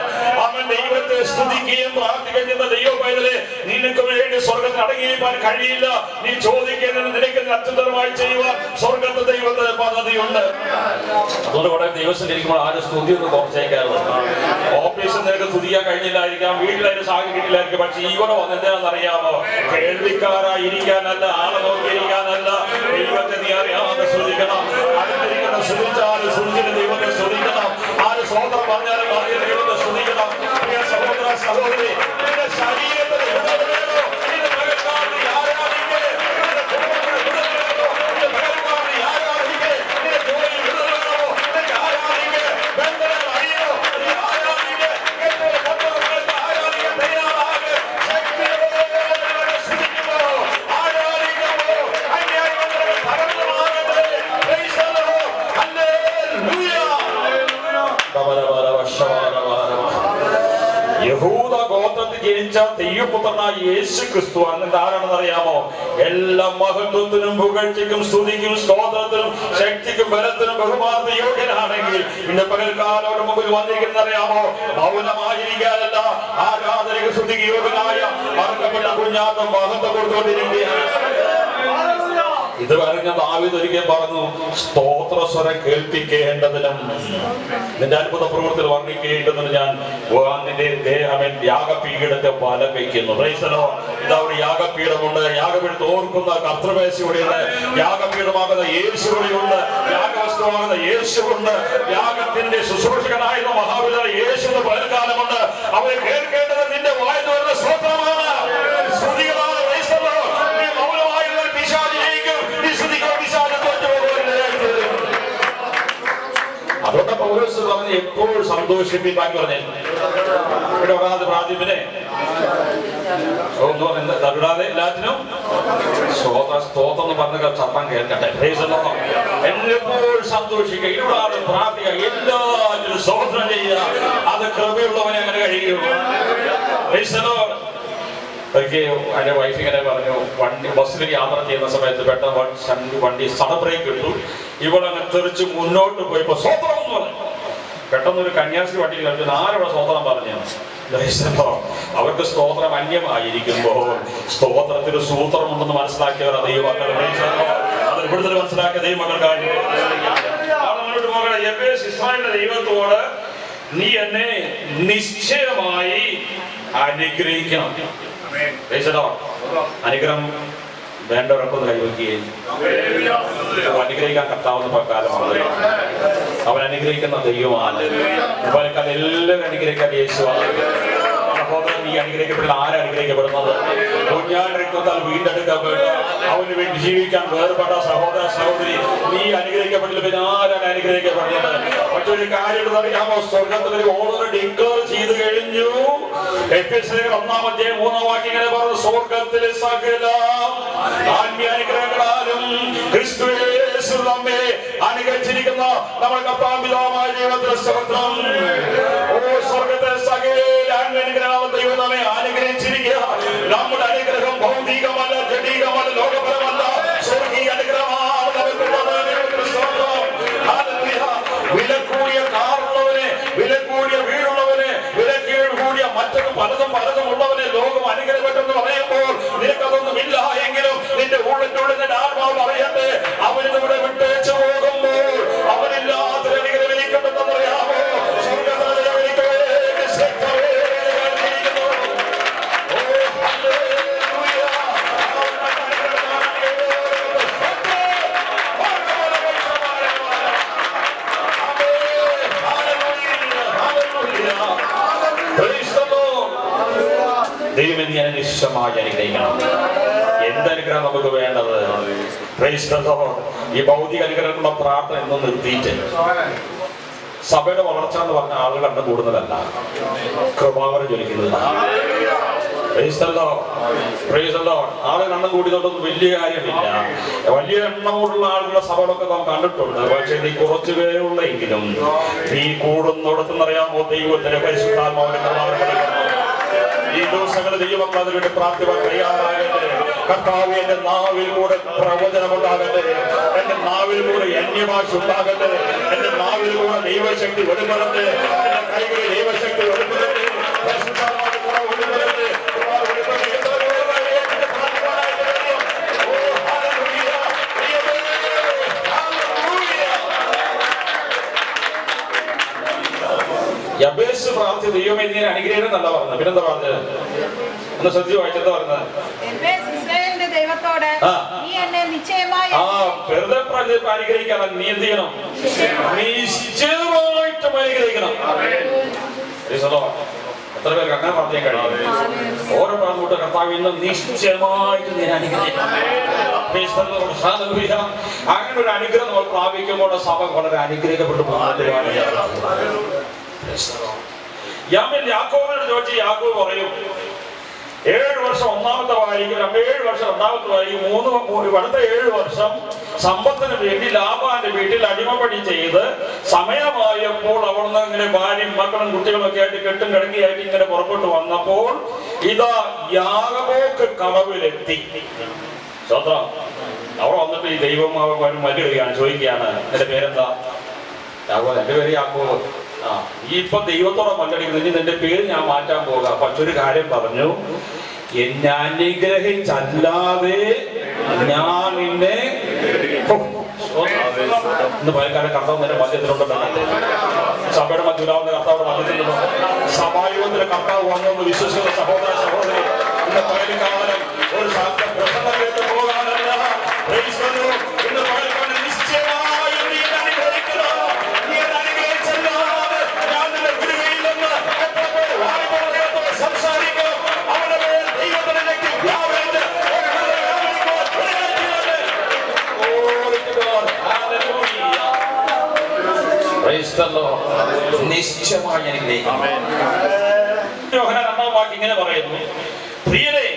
അവൻ ദൈവത്തെ സ്തുതിക്കുകയും പ്രാർത്ഥിക്കുകയും ചെയ്യുന്ന ദൈവ പൈതലെ, നിനക്ക് വേണ്ടി സ്വർഗത്തിൽ അടങ്ങിയിരിക്കാൻ കഴിയില്ല. നീ ചോദിക്കുന്നത് നിനക്ക് അത്യുത്തരമായി ചെയ്യുവാൻ സ്വർഗത്തെ ദൈവത്തിന്റെ പദ്ധതിയുണ്ട്. അതുകൊണ്ട് ഇവിടെ ദിവസം ഇരിക്കുമ്പോൾ ആരും സ്തുതി ഒന്ന് കുറച്ചേക്കാറുണ്ട്. ഓഫീസിൽ നിനക്ക് സ്തുതിക്കാൻ കഴിഞ്ഞില്ലായിരിക്കാം, വീട്ടിലതിന് സാഹചര്യം കിട്ടില്ലായിരിക്കും. പക്ഷെ ഇവിടെ വന്നെന്താണെന്നറിയാമോ? കേൾവിക്കാരായി ഇരിക്കാനല്ല, ആളെ നോക്കിയിരിക്കാനല്ല, ദൈവത്തെ നീ അറിയാതെ സ്തുതിക്കണം. അടുത്തിരിക്കുന്ന സ്തുതിച്ചാലും സ്തുതിച്ചിട്ട് ദൈവത്തെ സ്തുതിക്കണം. ആര് സ്വതന്ത്രം പറഞ്ഞാലും പറഞ്ഞ ദൈവത്തെ സ്തുതിക്കണം. സഹോദര സഹോദരി, നിന്റെ ശരീരത്തിൽ യഹൂദ ഗോത്രത്തിൽ ജനിച്ച ദൈവപുത്രനായ യേശു ക്രിസ്തു അങ്ങനത്തെ ആരാണെന്ന് അറിയാമോ? എല്ലാ മഹത്വത്തിനും പുകഴ്ചയ്ക്കും സ്തുതിക്കും സ്തോത്രത്തിനും ശക്തിക്കും ബലത്തിനും ബഹുമാനത്തിന് യോഗ്യനാണെങ്കിൽ ഇന്ന് പകൽക്കാലോട് മുമ്പിൽ വന്നിരിക്കുന്ന അറിയാമോ? മൗനമായിരിക്കാനല്ല, ആരാധനയ്ക്ക് സ്തുതിക്ക് യോഗ്യനായ അർക്കപ്പെട്ട കുഞ്ഞാത്തം മഹത്വം കൊടുത്തുകൊണ്ടിരിക്കുകയാണ്. ഇത് പറഞ്ഞ ദാവീദ് ഒരിക്കൽ പറഞ്ഞു, സ്തോത്രസ്വരം കേൾപ്പിക്കേണ്ടതിനും നിന്റെ അത്ഭുത പ്രവൃത്തിയിൽ വർണ്ണിക്കേണ്ടതിന് ഞാൻ നിന്റെ യാഗപീഠത്തെ ഫലം വയ്ക്കുന്നു. ഇതാ ഒരു യാഗപീഠമുണ്ട്. യാഗപീഠത്തെ ഓർക്കുന്ന കർത്തൃമേശയുടെയുണ്ട്, യാഗപീഠമാകുന്ന യേശുവിനെയുണ്ട്, യാഗവസ്തുവാകുന്ന യേശുവുണ്ട്, യാഗത്തിന്റെ ശുശ്രൂഷകനായിരുന്ന മഹാവിദ്യ യേശു പലകാലമുണ്ട്. അവരെ കേൾക്കേണ്ടത് നിന്റെ വായിൽ വരുന്ന സ്തോത്രമാണ്, സ്തുതികളാണ്. അതുകൊണ്ട് പൗലോസ് പറഞ്ഞ് എപ്പോഴും സന്തോഷിപ്പിക്കാൻ പറഞ്ഞു. ഇവിടെ വരാതെ പ്രാർത്ഥിപ്പിനെ തരുടാതെ എല്ലാത്തിനും സ്തോത്രം എന്ന് പറഞ്ഞ ശബ്ദം കേൾക്കട്ടെ. എപ്പോഴും സന്തോഷിക്കുക, ഇവിടെ പ്രാർത്ഥിക്കുക, എല്ലാത്തിനും സ്തോത്രം ചെയ്യുക. അത് കൃപയുള്ളവനെ അങ്ങനെ കഴിയുള്ളൂ. എന്റെ വൈഫ് ഇങ്ങനെ പറഞ്ഞു, ബസ്സിൽ യാത്ര ചെയ്യുന്ന സമയത്ത് പെട്ടെന്ന് വണ്ടി സഡൻ ബ്രേക്ക് ഇട്ടു. ഇവളങ്ങനെ തെറിച്ച് മുന്നോട്ട് പോയപ്പോ സ്വതന്ത്രം എന്ന് പറഞ്ഞു. പെട്ടെന്നൊരു കന്യാസ്ത്രീ പട്ടിക ആരോടെ സ്തോത്രം പറഞ്ഞു. അവർക്ക് സ്തോത്രം അന്യമായിരിക്കുമ്പോൾ സ്തോത്രത്തിന് സൂത്രമുണ്ടെന്ന് മനസ്സിലാക്കിയവർ ദൈവമക്കൾ അത് ഇവിടുത്തെ മനസ്സിലാക്കിയ ദൈവമക്കൾക്കായി ഇസ്രായേലിന്റെ ദൈവത്തോട് നീ എന്നെ നിശ്ചയമായി അനുഗ്രഹിക്കണം. അനുഗ്രഹം വേണ്ടവരൊക്കെ കൈവയ്ക്കുകയും അനുഗ്രഹിക്കാൻ കർത്താവുന്ന കാലമാണ്. അവൻ അനുഗ്രഹിക്കുന്ന ദൈവമാണ്. അതുപോലെ എല്ലാവരും അനുഗ്രഹിക്കാൻ യേശുവാണ്. നീ അനുഗ്രഹിക്കപ്പെടുന്ന ആരും അനുഗ്രഹിക്കപ്പെടുന്നത് കുഞ്ഞാണ്ടിരിക്കുന്നതാൽ വീണ്ടെടുക്കപ്പെട്ട അവന് വേണ്ടി ജീവിക്കാൻ വേർപെട്ട സഹോദര സഹോദരി നീ അനുഗ്രഹിക്കപ്പെട്ടില്ല. പിന്നെ ആരാണ് അനുഗ്രഹിക്കപ്പെടുന്നത്? മറ്റൊരു കാര്യം അറിയാമോ? സ്വർഗത്തിൽ ഓർഡർ ഡിക്ലെയർ ചെയ്ത് കഴിഞ്ഞു. എഫെസ്യർ 1-3 ഇങ്ങനെ പറഞ്ഞു, സ്വർഗത്തിലെ സകല ആത്മീയ അനുഗ്രഹങ്ങളാലും ക്രിസ്തുയേശു നമ്മെ അനുഗ്രഹിച്ചിരിക്കുന്ന നമ്മുടെ കർത്താവിതാവായ ദൈവത്തിന്റെ സ്തോത്രം. ഓ സ്വർഗത്തിലെ സകല അനുഗ്രഹം ദൈവം നമ്മെ അനുഗ്രഹിച്ചിരിക്കുക. നമ്മുടെ അനുഗ്രഹം ഭൗതികമല്ല, ജഡികമല്ല, ലോകപരമല്ല, സ്വർഗീയ അനുഗ്രഹമാണ്. വിലക്കൂടിയ കാറുള്ളവനെ, വിലക്കൂടിയ വീടുള്ളവനെ, വിലക്കീഴ് കൂടിയ മറ്റൊരു പലതും ഉള്ളവനെ ലോകം അനുഗ്രഹപ്പെട്ടെന്ന് പറയുമ്പോൾ നിനക്കതൊന്നുമില്ല എങ്കിലും നിന്റെ ഉള്ളിനുള്ളിൽ നിന്റെ ആത്മാവ് അറിയട്ടെ, അവനിവിടെ വിട്ടേച്ചു പോകുമ്പോൾ അവനില്ലാത്തൊരു അനുഗ്രഹം എനിക്കുണ്ടെന്ന് പറയാമോ? ദൈവം ഞാൻ നിശ്ചയമായി അനുഗ്രഹിക്കണം. എന്തനുഗ്രഹം നമുക്ക് വേണ്ടത്? ഈ ഭൗതിക അനുഗ്രഹമുള്ള പ്രാർത്ഥന എന്നും നിർത്തിയിട്ട് സഭയുടെ വളർച്ച എന്ന് പറഞ്ഞ ആളുകൾ എണ്ണം കൂടുന്നതല്ല, കൃപാവരം ജ്വലിക്കുന്നതാണ്. ആളുകൾ എണ്ണം കൂടിയതുകൊണ്ടൊന്നും വലിയ കാര്യമില്ല. വലിയ എണ്ണമുള്ള ആളുകളുടെ സഭകളൊക്കെ നാം കണ്ടിട്ടുണ്ട്. പക്ഷെ നീ കുറച്ചു പേരുള്ള എങ്കിലും നീ കൂടുന്നിടത്തുനിന്നറിയാമോ ദൈവത്തിന്റെ പരിശുദ്ധാത്മാവിന്റെ കൃപാവരം കൊടുക്കുന്നു. ഈ ദിവസങ്ങളിൽ ദൈവമക്കൾ അതിനുവേണ്ടി പ്രാർത്ഥിക്കാൻ തയ്യാറാകട്ടെ. കർത്താവ് എന്റെ നാവിൽ കൂടെ പ്രവചനമുണ്ടാകട്ടെ, എന്റെ നാവിൽ കൂടെ അന്യഭാഷ ഉണ്ടാകട്ടെ, എന്റെ നാവിൽ കൂടെ ദൈവശക്തി വെളിപ്പെടട്ടെ, എന്റെ കൈകളിൽ ദൈവശക്തി വെളിപ്പെടട്ടെ. യബേസ് പ്രാർത്ഥി ദൈവമേ നീ അനുഗ്രഹിക്കണം എന്നല്ല പറഞ്ഞത്. പിന്നെന്താ പറഞ്ഞത്? ഒന്ന് ശ്രദ്ധിച്ച് വായിച്ചെന്താ പറഞ്ഞത്? വെറുതെ അനുഗ്രഹിക്കണം. നീ എന്ത് ചെയ്യണം? നിശ്ചയമായിട്ടും അനുഗ്രഹിക്കണം. എത്ര പേർക്ക് അങ്ങനെ പ്രാർത്ഥിക്കാൻ കഴിയും? ഓരോ പ്രാർത്ഥന കർത്താവിൽ നിന്ന് നിശ്ചയമായിട്ട് ഞാൻ അനുഗ്രഹിക്കണം. അങ്ങനെ ഒരു അനുഗ്രഹം നമ്മൾ പ്രാപിക്കുമ്പോൾ സഭ വളരെ അനുഗ്രഹിക്കപ്പെട്ടു പോകുന്നതിനാണ്. യാക്കോബിനോട് ചോദിച്ച് യാക്കോബ് പറയും 7 വർഷം ഒന്നാമത്തെ വാരിക്കും, 7 വർഷം രണ്ടാമത്തെ വാരിക്കും, അടുത്ത 7 വർഷം സമ്പത്തിന് വേണ്ടി ലാബാന്റെ വീട്ടിൽ അടിമപ്പണി ചെയ്ത് സമയമായപ്പോൾ അവിടുന്ന് ഇങ്ങനെ ഭാര്യയും മക്കളും കുട്ടികളൊക്കെ ആയിട്ട് കെട്ടും കിടക്കിയായിട്ട് ഇങ്ങനെ പുറപ്പെട്ടു വന്നപ്പോൾ ഇതാ യാഗോബ് കടവിലെത്തി. സ്വന്തം അവിടെ വന്നിട്ട് ഈ ദൈവം അവർ മല്ലിടുകയാണ്, ചോദിക്കുകയാണ് എന്റെ പേരെന്താ? യാഗോബ്. എന്റെ പേര് യാക്കോബ്. ഈ ഇപ്പൊ ദൈവത്തോടെ മല്ലടിക്കുന്നത്, ഇനി നിന്റെ പേര് ഞാൻ മാറ്റാൻ പോകാം. പക്ഷെ ഒരു കാര്യം പറഞ്ഞു, എന്നെ അനുഗ്രഹിച്ചല്ലാതെ ഞാൻ നിന്നെ ഇന്ന് പലക്കാലം കർത്താവ് നിന്റെ മധ്യത്തിലുണ്ടെന്നല്ലേ, സഭയുടെ മധ്യത്തിലാവുന്ന കർത്താവിടെ മധ്യത്തിലുണ്ടോ? സഭായോഗത്തിലെ കർത്താവ് വന്നൊന്ന് വിശ്വസിക്കുന്ന സഹോദര സഹോദരി, ഇന്ന് പലകാലം ഒരു പ്രസംഗം കേട്ട് പോകാനല്ല. ഇന്ന് പലക്കാലം നിശ്ചയമായി സംസാരിക്കും. അവരുടെ മേൽ ദൈവത്തിന്റെ നിശ്ചയമായി ഇങ്ങനെ പറയുന്നു, പ്രിയരെ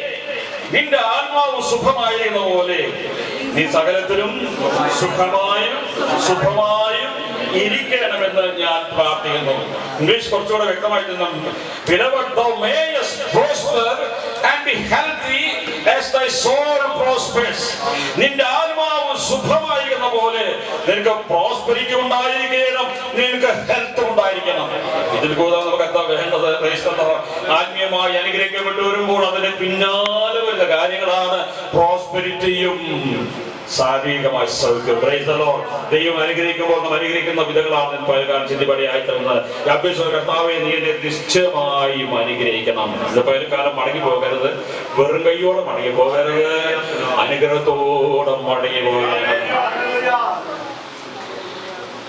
നിന്റെ ആത്മാവ് സുഖമായിരുന്ന പോലെ നീ സകലത്തിലും സുഖമായും ഇരിക്കണമെന്ന് ഞാൻ പ്രാർത്ഥിക്കുന്നു. ഇംഗ്ലീഷ് കുറച്ചുകൂടെ വ്യക്തമായി നിന്നുണ്ട്. Beloved, thou mayest prosper and be healthy as thy soul prospers. നിന്റെ ആത്മാവ് സുഖമായിരുന്ന പോലെ നിനക്ക് പ്രോസ്പെരിറ്റി ഉണ്ടായിരിക്കണം, നിനക്ക് ഹെൽത്ത് ഉണ്ടായിരിക്കണം. ഇതിൽ കൂടാതെ നമുക്ക് എന്താ വേണ്ടത്? ആത്മീയമായി അനുഗ്രഹിക്കപ്പെട്ടു വരുമ്പോൾ അതിന്റെ പിന്നാലെ വരുന്ന കാര്യങ്ങളാണ് പ്രോസ്പെരിറ്റിയും ശാരീരികമായ സൗഖ്യം. ദൈവം അനുഗ്രഹിക്കുമ്പോൾ നാം അനുഗ്രഹിക്കുന്ന വിധങ്ങളാണ് പലകാലം ചിന്തിപ്പടിയായിട്ടെന്ന് അഭ്യർത്ഥിച്ച കർത്താവെ, നീ എന്നെ നിശ്ചയമായും അനുഗ്രഹിക്കണം. ഇത് പലകാലം മടങ്ങി പോകരുത്, വെറും കൈയോടെ മടങ്ങി പോകരുത്, അനുഗ്രഹത്തോടെ മടങ്ങി പോകരുത്.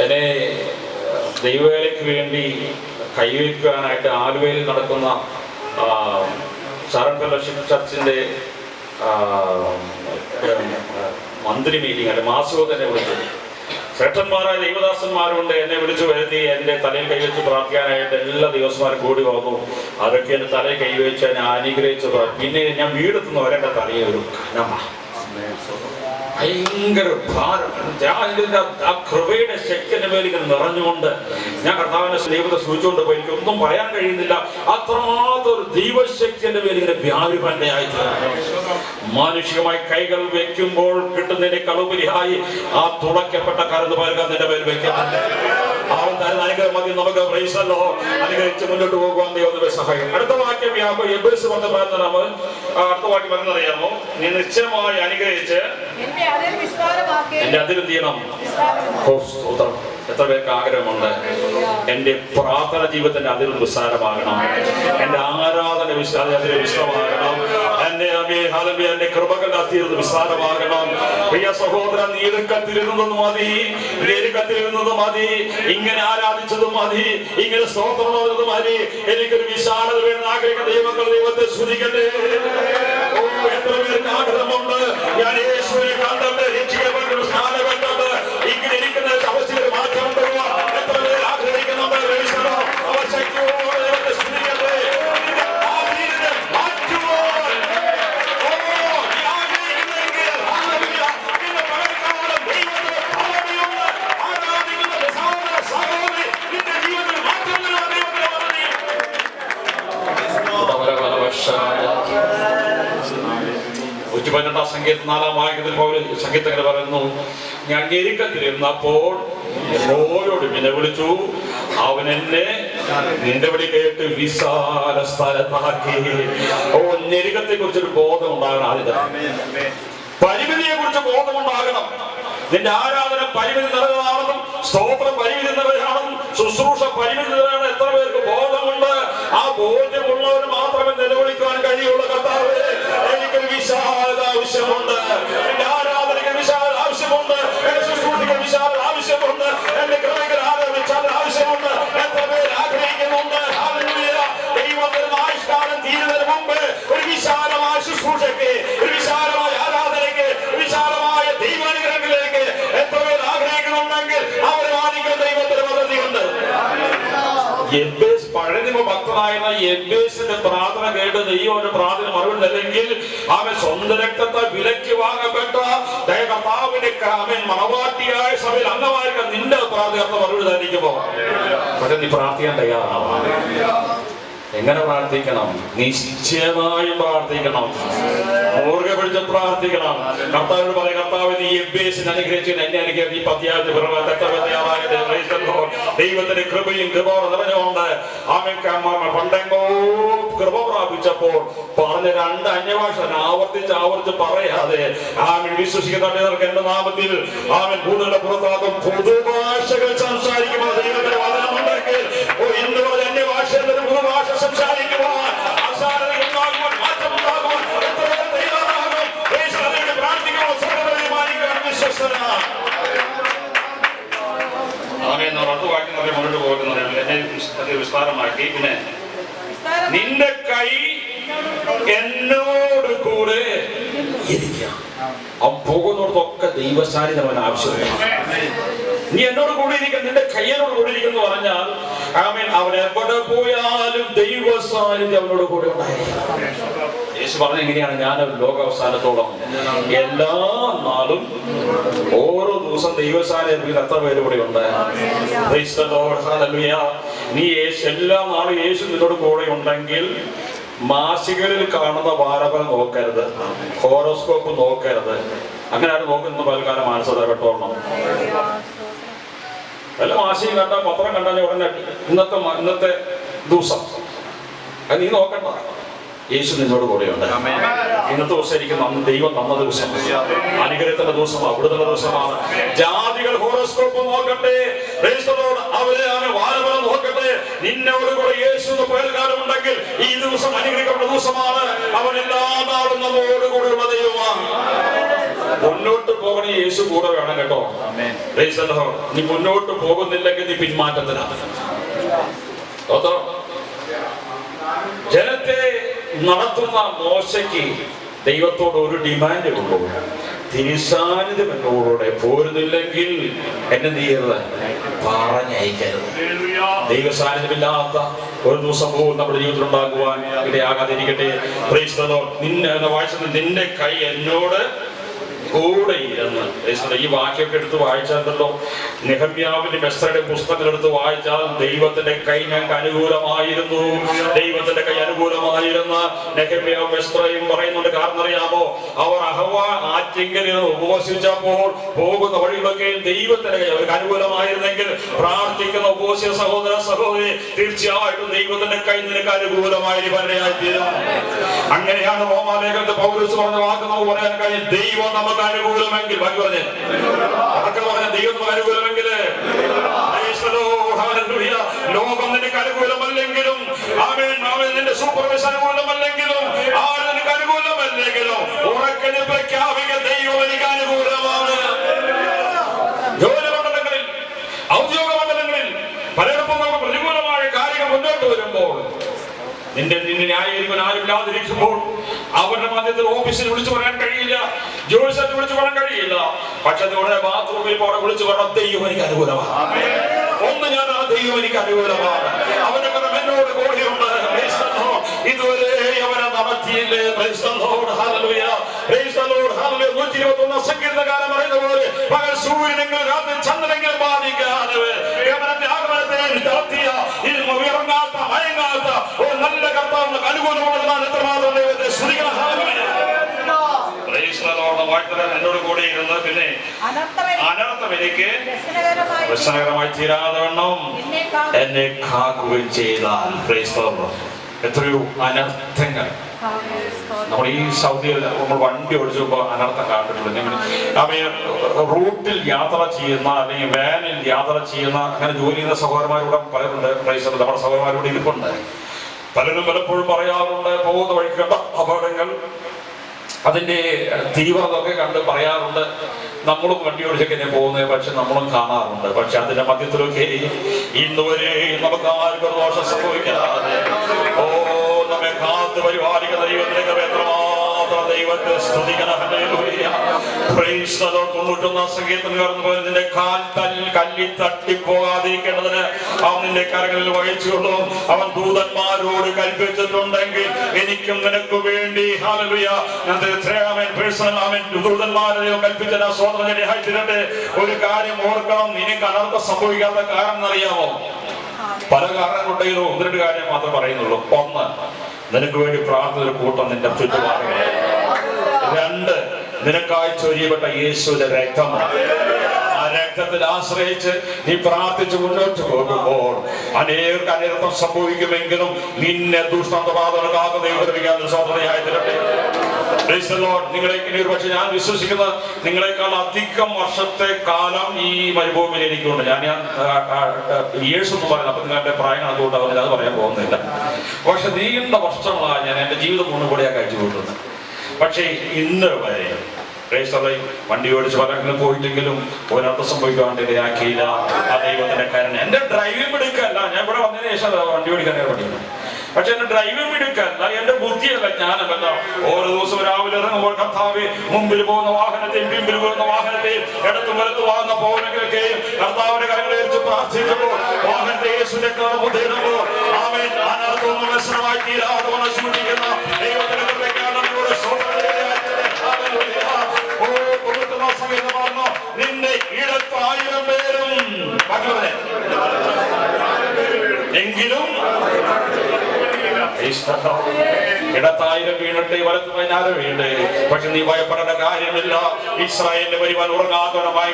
എന്നെ ദൈവവേലയ്ക്ക് വേണ്ടി കൈവയ്ക്കാനായിട്ട് ആലുവയിൽ നടക്കുന്ന ഷാരോൺ ഫെലോഷിപ്പ് ചർച്ചിന്റെ മന്ത്രി മീറ്റിംഗ് അല്ലെ മാസവും തന്നെ വിളിച്ചു. ശ്രേഷ്ഠന്മാരായ ദൈവദാസന്മാരുണ്ട്, എന്നെ വിളിച്ചു വരുത്തി എന്റെ തലയിൽ കൈവച്ച് പ്രാർത്ഥിക്കാനായിട്ട് എല്ലാ ദിവസന്മാരും കൂടി വന്നു. അതൊക്കെ എന്റെ തലയിൽ കൈവച്ച് എന്നെ അനുഗ്രഹിച്ചു. പിന്നെ ഞാൻ വീടെത്തുന്നവരെ എന്റെ തലയിൽ ഒരു കനമ, ഭയങ്കര ഭാരം. ആ കൃപയുടെ ശക്തി എന്റെ മേൽ ഇങ്ങനെ നിറഞ്ഞുകൊണ്ട് ഞാൻ കർത്താവിന്റെ ദൈവത്തെ സൂചിച്ചുകൊണ്ട് പോയി. എനിക്കൊന്നും പറയാൻ കഴിയുന്നില്ല, അത്രമാത്രം ഒരു ദൈവശക്തി എന്റെ മേൽ ഇങ്ങനെ വ്യാപുപന്നെ ആയിട്ട്. മാനുഷികമായി കൈകൾ വെക്കുമ്പോൾ കിട്ടുന്നതിന്റെ കളുപരിയായി ആ തുളയ്ക്കപ്പെട്ട കരുത് പകർക്കാൻ നിന്റെ മേൽ വെക്കാൻ അവൻ തരുന്ന അനുഗ്രഹം മതി. നമുക്ക് പ്രൈസല്ലോ അനുഗ്രഹിച്ച് മുന്നോട്ട് പോകുവാൻ ദൈവത്തിന്റെ സഹായം. അടുത്ത വാക്യം എബ്രേസ് 10:14 അടുത്ത വാക്യം പറഞ്ഞറിയാമോ? നീ നിശ്ചയമായി അനുഗ്രഹിച്ച് എന്റെ അതിൽ എന്ത് ചെയ്യണം? എത്ര പേർക്ക് ആഗ്രഹമുണ്ട് എന്റെ പ്രാർത്ഥന ജീവിതത്തിന്റെ അതിൽ വിസ്താരമാകണം, എന്റെ ആരാധന അതിൽ വിശ്രമാകണം, എന്റെ കൃപകളുടെ അതിൽ വിസ്താരമാകണം. പ്രിയ സഹോദരൻ, നീ ഇടുക്കത്തിരുന്നത് മതി, നെരുക്കത്തിരുന്നത് മതി, ഇങ്ങനെ ആരാധിച്ചത് മതി, ഇങ്ങനെ സ്തോത്രം മതി. എനിക്കൊരു വിശാലത വേണമെന്ന് ആഗ്രഹിക്കുന്ന ദൈവങ്ങൾ ദൈവത്തെ സ്തുതിക്കട്ടെ. ഓ, എത്ര പേർക്ക് ആഗ്രഹമുണ്ട് ഞാൻ യേശുവിനെ കണ്ടത്, രക്ഷിക്കപ്പെട്ട സ്ഥാനം കണ്ടത്, ഇങ്ങനെ ഇരിക്കുന്ന അവസ്ഥയിൽ മാറ്റം ഉണ്ടാവുക. എത്ര പേർ ആഗ്രഹിക്കുന്നുണ്ട്? അവർ ശക്തിയോടെ ദൈവത്തെ സ്തുതിക്കട്ടെ. സംഗീതം 4-ാം വാക്യത്തിൽ സംഗീതങ്ങൾ പറയുന്നു, ഞാൻ ഞെരുക്കത്തിലിരുന്നപ്പോൾ യഹോവയോട് പിന്നെ വിളിച്ചു, അവൻ എന്നെ നിന്റെ വിളി കേട്ട് വിശാല സ്ഥലത്താക്കി. ഓ, ഞെരുക്കത്തെ കുറിച്ചൊരു ബോധം ഉണ്ടാകണം. ആദ്യത്തെ പരിമിതിയെ കുറിച്ച് ബോധമുണ്ടാകണം. നിന്റെ ആരാധന പരിമിതി നിറഞ്ഞതാണെന്നും സ്തോത്രം പരിമിതി നിറയാണെന്നും ശുശ്രൂഷ പരിമിതി നിറയണം. എത്ര പേർക്ക് ബോധമുണ്ട്? ആ ബോധ്യമുള്ളവർ മാത്രമേ നിലവിളിക്കാൻ കഴിയുള്ളൂ. കർത്താവേ, എനിക്കൊരു വിശാലത ആവശ്യമുണ്ട്, എന്റെ ആരാധനയ്ക്ക് വിശാലത ആവശ്യമുണ്ട്, എന്റെ ശുശ്രൂഷയ്ക്ക് വിശാലത ആവശ്യമുണ്ട്, എന്റെ കൃപയ്ക്ക് വിശാലത ആവശ്യമുണ്ട്. എത്ര പേർ ആഗ്രഹിക്കുന്നുണ്ട്? ദൈവത്തിന്റെ ആയുഷ്കാലം തീരുന്നതിന് മുമ്പ് ഒരു വിശാലമായ ശുശ്രൂഷയ്ക്ക്, ഒരു വിശാലമായ ആരാധനയ്ക്ക്, വിശാലമായ ദൈവാനുഗ്രഹങ്ങളിലേക്ക് എത്ര പേർ ആഗ്രഹിക്കുന്നുണ്ടെങ്കിൽ അവരെ മാനിക്കുന്ന ദൈവത്തിന് പദ്ധതിയുണ്ട്. പഴയ നിയമ ഭക്തനായിരുന്ന എബ്ബേസിന്റെ പ്രാർത്ഥന കേട്ട് ദൈവം പ്രാർത്ഥന മറുപടി നൽകിയെങ്കിൽ അവൻ സ്വന്തം രക്തത്തെ വിലയ്ക്ക് വാങ്ങപ്പെട്ട കർത്താവിന്റെ മണവാട്ടിയായ സഭയിൽ അംഗമായിരിക്കും. നിന്റെ പ്രാർത്ഥന മറുപടി ധരിക്കുമ്പോ പക്ഷെ നീ പ്രാർത്ഥിക്കാൻ തയ്യാറാണ്. എങ്ങനെ പ്രാർത്ഥിക്കണം? നിശ്ചയമായും പ്രാർത്ഥിക്കണം, മുറുകെ പിടിച്ച് പ്രാർത്ഥിക്കണം. കർത്താവിനോട് പറയാം, കർത്താവ് നീ എബ്ബേസിനെ അനുഗ്രഹിച്ചു, എന്നെ അനുഗ്രഹിച്ചു. ഈ പത്യാവധി ദൈവത്തിന്റെ കൃപയും കൃപയോടെ നിറഞ്ഞുകൊണ്ട് പണ്ടെങ്കോ കൃപ പ്രാപിച്ചപ്പോൾ പറഞ്ഞ 2 അന്യഭാഷ ആവർത്തിച്ച് പറയാതെ ആമൻ വിശ്വസിക്കുന്നവർക്ക് എന്റെ നാമത്തിൽ ആമൻ ഭൂതങ്ങളുടെ പുറത്താകും പൊതുഭാഷകൾ സംസാരിക്കുമ്പോൾ ദൈവത്തിന്റെ വചനമുണ്ടെങ്കിൽ ഇന്ന് പോലെ അന്യഭാഷ പുതുഭാഷ സംസാരിക്കുവാൻ മുന്നോട്ട് പോകുന്നത് എന്നെ വിസ്താരമാക്കി. പിന്നെ നിന്റെ കൈ എന്നോട് കൂടെ ഇരിക്കാം. അവൻ പോകുന്നിടത്തൊക്കെ ദൈവസാന്നിധ്യം അവൻ ആവശ്യമില്ല. നീ എന്നോട് കൂടി ഇരിക്കുക, നിന്റെ കയ്യനോട് കൂടി ഇരിക്കുന്നു പറഞ്ഞാൽ അവൻ എവിടെ പോയാലും ദൈവസാന്നിധ്യം അവനോട് കൂടെ ഉണ്ടായിരിക്കും. യേശു പറഞ്ഞ എങ്ങനെയാണ്? ഞാൻ ലോകാവസാനത്തോളം എല്ലാ നാളും ഓരോ ദിവസം ദൈവസാന്നിധ്യത്തിൽ എത്ര പേര് കൂടെ ഉണ്ട്? നീ എല്ലാ നാളും യേശു നിന്നോട് കൂടെ ഉണ്ടെങ്കിൽ മാസികകളിൽ കാണുന്ന വാരഫലം നോക്കരുത്, ഹോറോസ്കോപ്പ് നോക്കരുത്. അങ്ങനെയാണ് നോക്കുന്നത്. പലകാലം മാനസത പെട്ടോളണം. വല്ല മാസിയും കണ്ട പത്രം കണ്ടാൽ ഉടനെ ഇന്നത്തെ ദിവസം അത് നീ നോക്കണ്ട, യേശു നിന്നോട് കൂടെയുണ്ട്. ഇന്നത്തെ ദിവസം എനിക്ക് ദൈവം തന്ന ദിവസം, അനുഗ്രഹത്തിന്റെ ദിവസമാണ്, അവിടുത്തെ ദിവസമാണ്. ജാതികൾ ഹോറോസ്കോപ്പ് നോക്കട്ടെ, അവരെ വാരവരം നോക്കട്ടെ, നിന്നോട് കൂടെ യേശു പേൽക്കാലമുണ്ടെങ്കിൽ ഈ ദിവസം അനുഗ്രഹിക്കേണ്ട ദിവസമാണ്. അവൻ എല്ലാ നാളും നമ്മോട് കൂടെയുള്ള ദൈവമാണ്. മുന്നോട്ട് പോകണേ, യേശു കൂടെ വേണം കേട്ടോ. നീ മുന്നോട്ട് പോകുന്നില്ലെങ്കിൽ നീ പിന്മാറ്റത്തിനാണ്. ജനത്തെ നടത്തുന്ന മോശയ്ക്ക് ദൈവത്തോട് ഒരു ഡിമാൻഡ് ഉള്ളൂ, തിരുസാന്നിധ്യം എന്നോടെ പോരുന്നില്ലെങ്കിൽ എന്നെ നീ പറഞ്ഞയക്കരുത്. ദൈവസാന്നിധ്യമില്ലാത്ത ഒരു ദിവസം പോലും നമ്മുടെ ജീവിതത്തിൽ ഉണ്ടാകുവാൻ ഇടയാകാതിരിക്കട്ടെ. നിന്നെ വായിച്ചത് നിന്റെ കൈ എന്നോട് കൂടെ ഇരുന്ന്. ഈ വാക്യമൊക്കെ എടുത്ത് വായിച്ചാലോ, നെഹമ്യാവിന്റെ എസ്തേറിന്റെ പുസ്തകം എടുത്ത് വായിച്ചാൽ ദൈവത്തിന്റെ കൈ ഞങ്ങൾക്ക് അനുകൂലമായിരുന്നു, ദൈവത്തിന്റെ കൈ അനുകൂലമായിരുന്ന നെഹമ്യാവും എസ്തേറും പറയുന്നുണ്ട്. കാരണം അറിയാമോ, അവർ അഹവ ആറ്റിങ്കലിൽ ഉപവസിച്ചപ്പോൾ പോകുന്ന വഴികളൊക്കെ ദൈവത്തിന്റെ കൈ അവർക്ക് അനുകൂലമായിരുന്നെങ്കിൽ പ്രാർത്ഥിക്കുന്ന ഉപവസിച്ച സഹോദര സഹോദരി, തീർച്ചയായിട്ടും ദൈവത്തിന്റെ കൈ നിനക്ക് അനുകൂലമായി വരെയായിത്തീരും. അങ്ങനെയാണ് റോമാലേഖനത്തിൽ പൗലോസ് പറഞ്ഞ വാക്ക് നമുക്ക് പറയാൻ കഴിയും. ദൈവം നമുക്ക് അനുകൂലമെങ്കിൽ, ബാക്കി പറഞ്ഞ ദൈവം നമുക്ക് അനുകൂലമെങ്കിൽ, ലോകം നിനക്ക് അനുകൂലമല്ലെങ്കിലും, നിന്റെ സൂപ്പർവൈസ് അനുകൂലമല്ലെങ്കിലും, ആര് നിനക്ക് അനുകൂലമല്ലെങ്കിലും ഉറക്കനെ പ്രഖ്യാപിക്ക, ദൈവം എനിക്ക് അനുകൂലമാണ്. ജോലി മണ്ഡലങ്ങളിൽ, ഔദ്യോഗിക മണ്ഡലങ്ങളിൽ പലയിടത്തും നമുക്ക് പ്രതികൂലമായ കാര്യങ്ങൾ മുന്നോട്ട് വരുമ്പോൾ, നിന്നെ ന്യായീകരിക്കാൻ ആരുമില്ലാതിരിക്കുമ്പോൾ, അവരുടെ മധ്യത്തിൽ ഓഫീസിൽ വിളിച്ചു പറയാൻ കഴിയില്ല, ജോലി സ്ഥലത്ത് വിളിച്ചു പറയാൻ കഴിയില്ല. പക്ഷെ നിങ്ങളുടെ ബാത്റൂമിൽ അവിടെ വിളിച്ചു പറയാൻ ദൈവം എനിക്ക് അനുകൂലമാണ്. ഒന്ന് ഞാൻ ആ ദൈവം എനിക്ക് അനുകൂലമാണ്, അവന്റെ കരം എന്നോട് കൂടെയുണ്ട്. ഇതുവരെ അവനെ നടത്തിയില്ലേ? 121 സങ്കീർത്തനകാരൻ പറയുന്ന പോലെ, പകൽ സൂര്യനെങ്കിൽ രാത്രി ചന്ദ്രനെങ്കിൽ ബാധിക്കാതെ ഉയർന്നാത്ത മയങ്ങാത്ത ഒരു നല്ല കർത്താവ് അനുകൂലമുള്ളതാണ്. എത്രമാത്രം ദൈവത്തെ സ്തുതിക്കണം. എന്നോട് കൂടെ ഇരുന്ന് പിന്നെ അനർത്ഥം എനിക്ക് വ്യസനകരമായി തീരാതെ വണ്ണം എന്നെ കാക്കുകയും ചെയ്താൽ. എത്രയോ അനർത്ഥങ്ങൾ നമ്മൾ ഈ സൗദിയിൽ നമ്മൾ വണ്ടി ഓടിച്ചപ്പോൾ അനർത്ഥം കണ്ടിട്ടുണ്ട്. റൂട്ടിൽ യാത്ര ചെയ്യുന്ന അല്ലെങ്കിൽ വാനിൽ യാത്ര ചെയ്യുന്ന അങ്ങനെ ജോലി ചെയ്യുന്ന സഹോദരന്മാരോട് പലരുണ്ട്. നമ്മുടെ സഹോദരന്മാരോട് ഇരിപ്പുണ്ട്. പലരും പലപ്പോഴും പറയാറുണ്ട്, പോകുന്ന വഴിക്ക് കണ്ട അപകടങ്ങൾ, അതിന്റെ തീവ്രത ഒക്കെ കണ്ട് പറയാറുണ്ട്. നമ്മളും വണ്ടി ഓടിച്ചൊക്കെ പോകുന്നത്, പക്ഷെ നമ്മളും കാണാറുണ്ട്. പക്ഷെ അതിന്റെ മധ്യത്തിലൊക്കെ ഇന്നുവരെ നമുക്ക് ആർക്കും ദോഷം സംഭവിക്കാതെ നമ്മെ കാത്ത് പരിപാലിക്കുന്ന ദൈവത്തിലേക്ക് എത്രമാത്രം ദൈവത്തെ സ്തുതിക്കണം. 91 സങ്കീർത്തനം പോലെ നിന്റെ കാൽ കല്ലിൽ തട്ടിപ്പോകാതിരിക്കേണ്ടതിന് അവൻ നിന്റെ കരങ്ങളിൽ വഹിച്ചുകൊള്ളു. അവൻ ദൂതന്മാരോട് കൽപ്പിച്ചിട്ടുണ്ടെങ്കിൽ എനിക്കും നിനക്ക് വേണ്ടി ദൂതന്മാരെ കൽപ്പിച്ച സ്വതന്ത്രത്തെ. ഒരു കാര്യം ഓർക്കണം, നിനക്ക് അനർത്ഥം സംഭവിക്കാത്ത കാരണം എന്നറിയാമോ? പല കാരണങ്ങളുണ്ടെങ്കിലും 1-2 കാര്യം മാത്രമേ പറയുന്നുള്ളൂ. 1, നിനക്ക് വേണ്ടി പ്രാർത്ഥന ഒരു കൂട്ടം നിന്റെ ചുറ്റുപാടുകൾ. 2, നിനക്കായി ചൊരിയപ്പെട്ട യേശുവിന്റെ രക്തമാണ്. ആ രക്തത്തിൽ ആശ്രയിച്ച് നീ പ്രാർത്ഥിച്ച് മുന്നോട്ട് പോകുമ്പോൾ അനേകർക്ക് അനർത്ഥം സംഭവിക്കുമെങ്കിലും നിന്നെ ദുഷ്ടബാധകൾക്കാകുന്ന ദൈവത്തിൻ്റെ സ്വതന്ത്രയായി തീരട്ടെ. നിങ്ങളെ പക്ഷെ ഞാൻ വിശ്വസിക്കുന്ന നിങ്ങളെക്കാൾ അധികം വർഷത്തെ കാലം ഈ മരുഭൂമിയിൽ എനിക്കുണ്ട്. ഞാൻ ഇയേഴ്സ് എന്ന് പറയുന്നത്, അപ്പൊ നിങ്ങളുടെ പ്രായം അതുകൊണ്ട് അത് പറയാൻ പോകുന്നില്ല. പക്ഷെ നീണ്ട വർഷങ്ങളാണ് ഞാൻ എൻ്റെ ജീവിതം മുന്നുകൂടിയാണ് കഴിച്ചു കൂട്ടുന്നത്. പക്ഷേ ഇന്ന് വരെ വണ്ടി ഓടിച്ച് പലങ്ങളും പോയിട്ടെങ്കിലും ഒരർത്ഥം സംഭവിക്കാൻ ഇടയാക്കിയില്ല. ആ ദൈവത്തിന്റെ കാരണം. എന്റെ ഡ്രൈവിംഗ് എടുക്കല്ല, ഞാൻ ഇവിടെ വന്നതിന് ശേഷം വണ്ടി ഓടിക്കാൻ പഠിക്കണം. പക്ഷെ എന്റെ ഡ്രൈവിംഗ് എടുക്കല്ല, എന്റെ ബുദ്ധിയല്ല, ജ്ഞാനമല്ല. ഓരോ ദിവസവും രാവിലെ ഇറങ്ങുമ്പോൾ കർത്താവ് മുമ്പിൽ പോകുന്ന വാഹനത്തെയും പിമ്പിൽ പോകുന്ന വാഹനത്തെയും ഇടത്തും വലത്തു പോകുന്ന പൗരങ്ങളൊക്കെയും കർത്താവിന്റെ കരങ്ങളെ വെച്ച് പ്രാർത്ഥിക്കുമ്പോൾ വാഹനത്തെ യേശുവിന്റെ മുതലുമ്പോൾ ആമേൻ അനർത്ഥമൊന്നും വ്യസനമായി തീരാതെ സൂക്ഷിക്കുന്ന ദൈവത്തിന്റെ നിന്റെ ഇടത്ത് 1000 പേരും എങ്കിലും ഇടത്തായിരം വീണട്ടെ വലത്ത് 16 വീണട്ടെ, പക്ഷെ നീ ഭയപ്പെടേണ്ട കാര്യമില്ല. ഇസ്രായേലിന്റെ വരുവാൻ ഉറങ്ങാത്തവനായി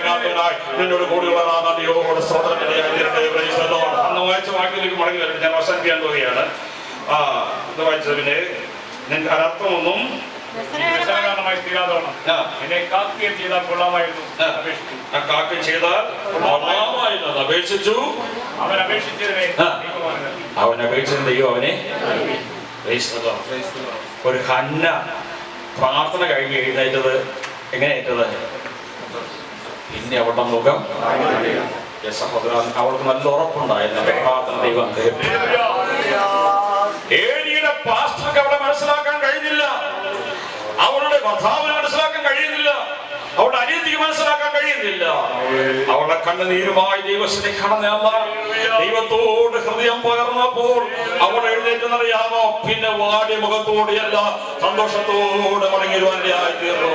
നിന്നോട് കൂടിയുള്ളതാ നദിയോട് അന്ന് വായിച്ച വാക്യത്തിലേക്ക് മടങ്ങി വരും. ഞാൻ അവസാനിക്കാൻ പോവുകയാണ്. ഇത് വായിച്ചത് പിന്നെ നിങ്ങൾക്ക് അനർത്ഥമൊന്നും വ്യസനകാരണമായി തീരാതോണം എന്നെ കാക്കുകയും ചെയ്താൽ കൊള്ളാമായിരുന്നു അപേക്ഷിച്ചു. കാക്കം ചെയ്താൽ കൊള്ളാമായിരുന്നു അപേക്ഷിച്ചു. അവൻ അപേക്ഷിച്ചതിനെ അവൻ അപേക്ഷിച്ച ദൈവം അവനെ. ഒരു ഹന്ന പ്രാർത്ഥന കഴിഞ്ഞ് എഴുന്നേറ്റത് എങ്ങനെയേറ്റത്? പിന്നെ അവളുടെ മുഖം സഹോദരൻ അവൾക്ക് നല്ല ഉറപ്പുണ്ടായിരുന്നു. പ്രാർത്ഥന ദൈവം ഏലിയുടെ പാസ്റ്റർക്ക് അവളെ മനസ്സിലാക്കാൻ കഴിഞ്ഞില്ല, അവളുടെ ഭർത്താവിനെ മനസ്സിലാക്കാൻ കഴിയുന്നില്ല, അവളുടെ അനിയത്തിക്ക് മനസ്സിലാക്കാൻ കഴിയുന്നില്ല. അവളുടെ കണ്ണുനീരുമായി ദൈവത്തിനെ കടന്നല്ല ദൈവത്തോട് ഹൃദയം പകർന്നപ്പോൾ അവൾ എഴുന്നേറ്റെന്നറിയാമോ? പിന്നെ വാടിയ മുഖത്തോടെയല്ല സന്തോഷത്തോടെ മടങ്ങിരുവാനായി തീർന്നു.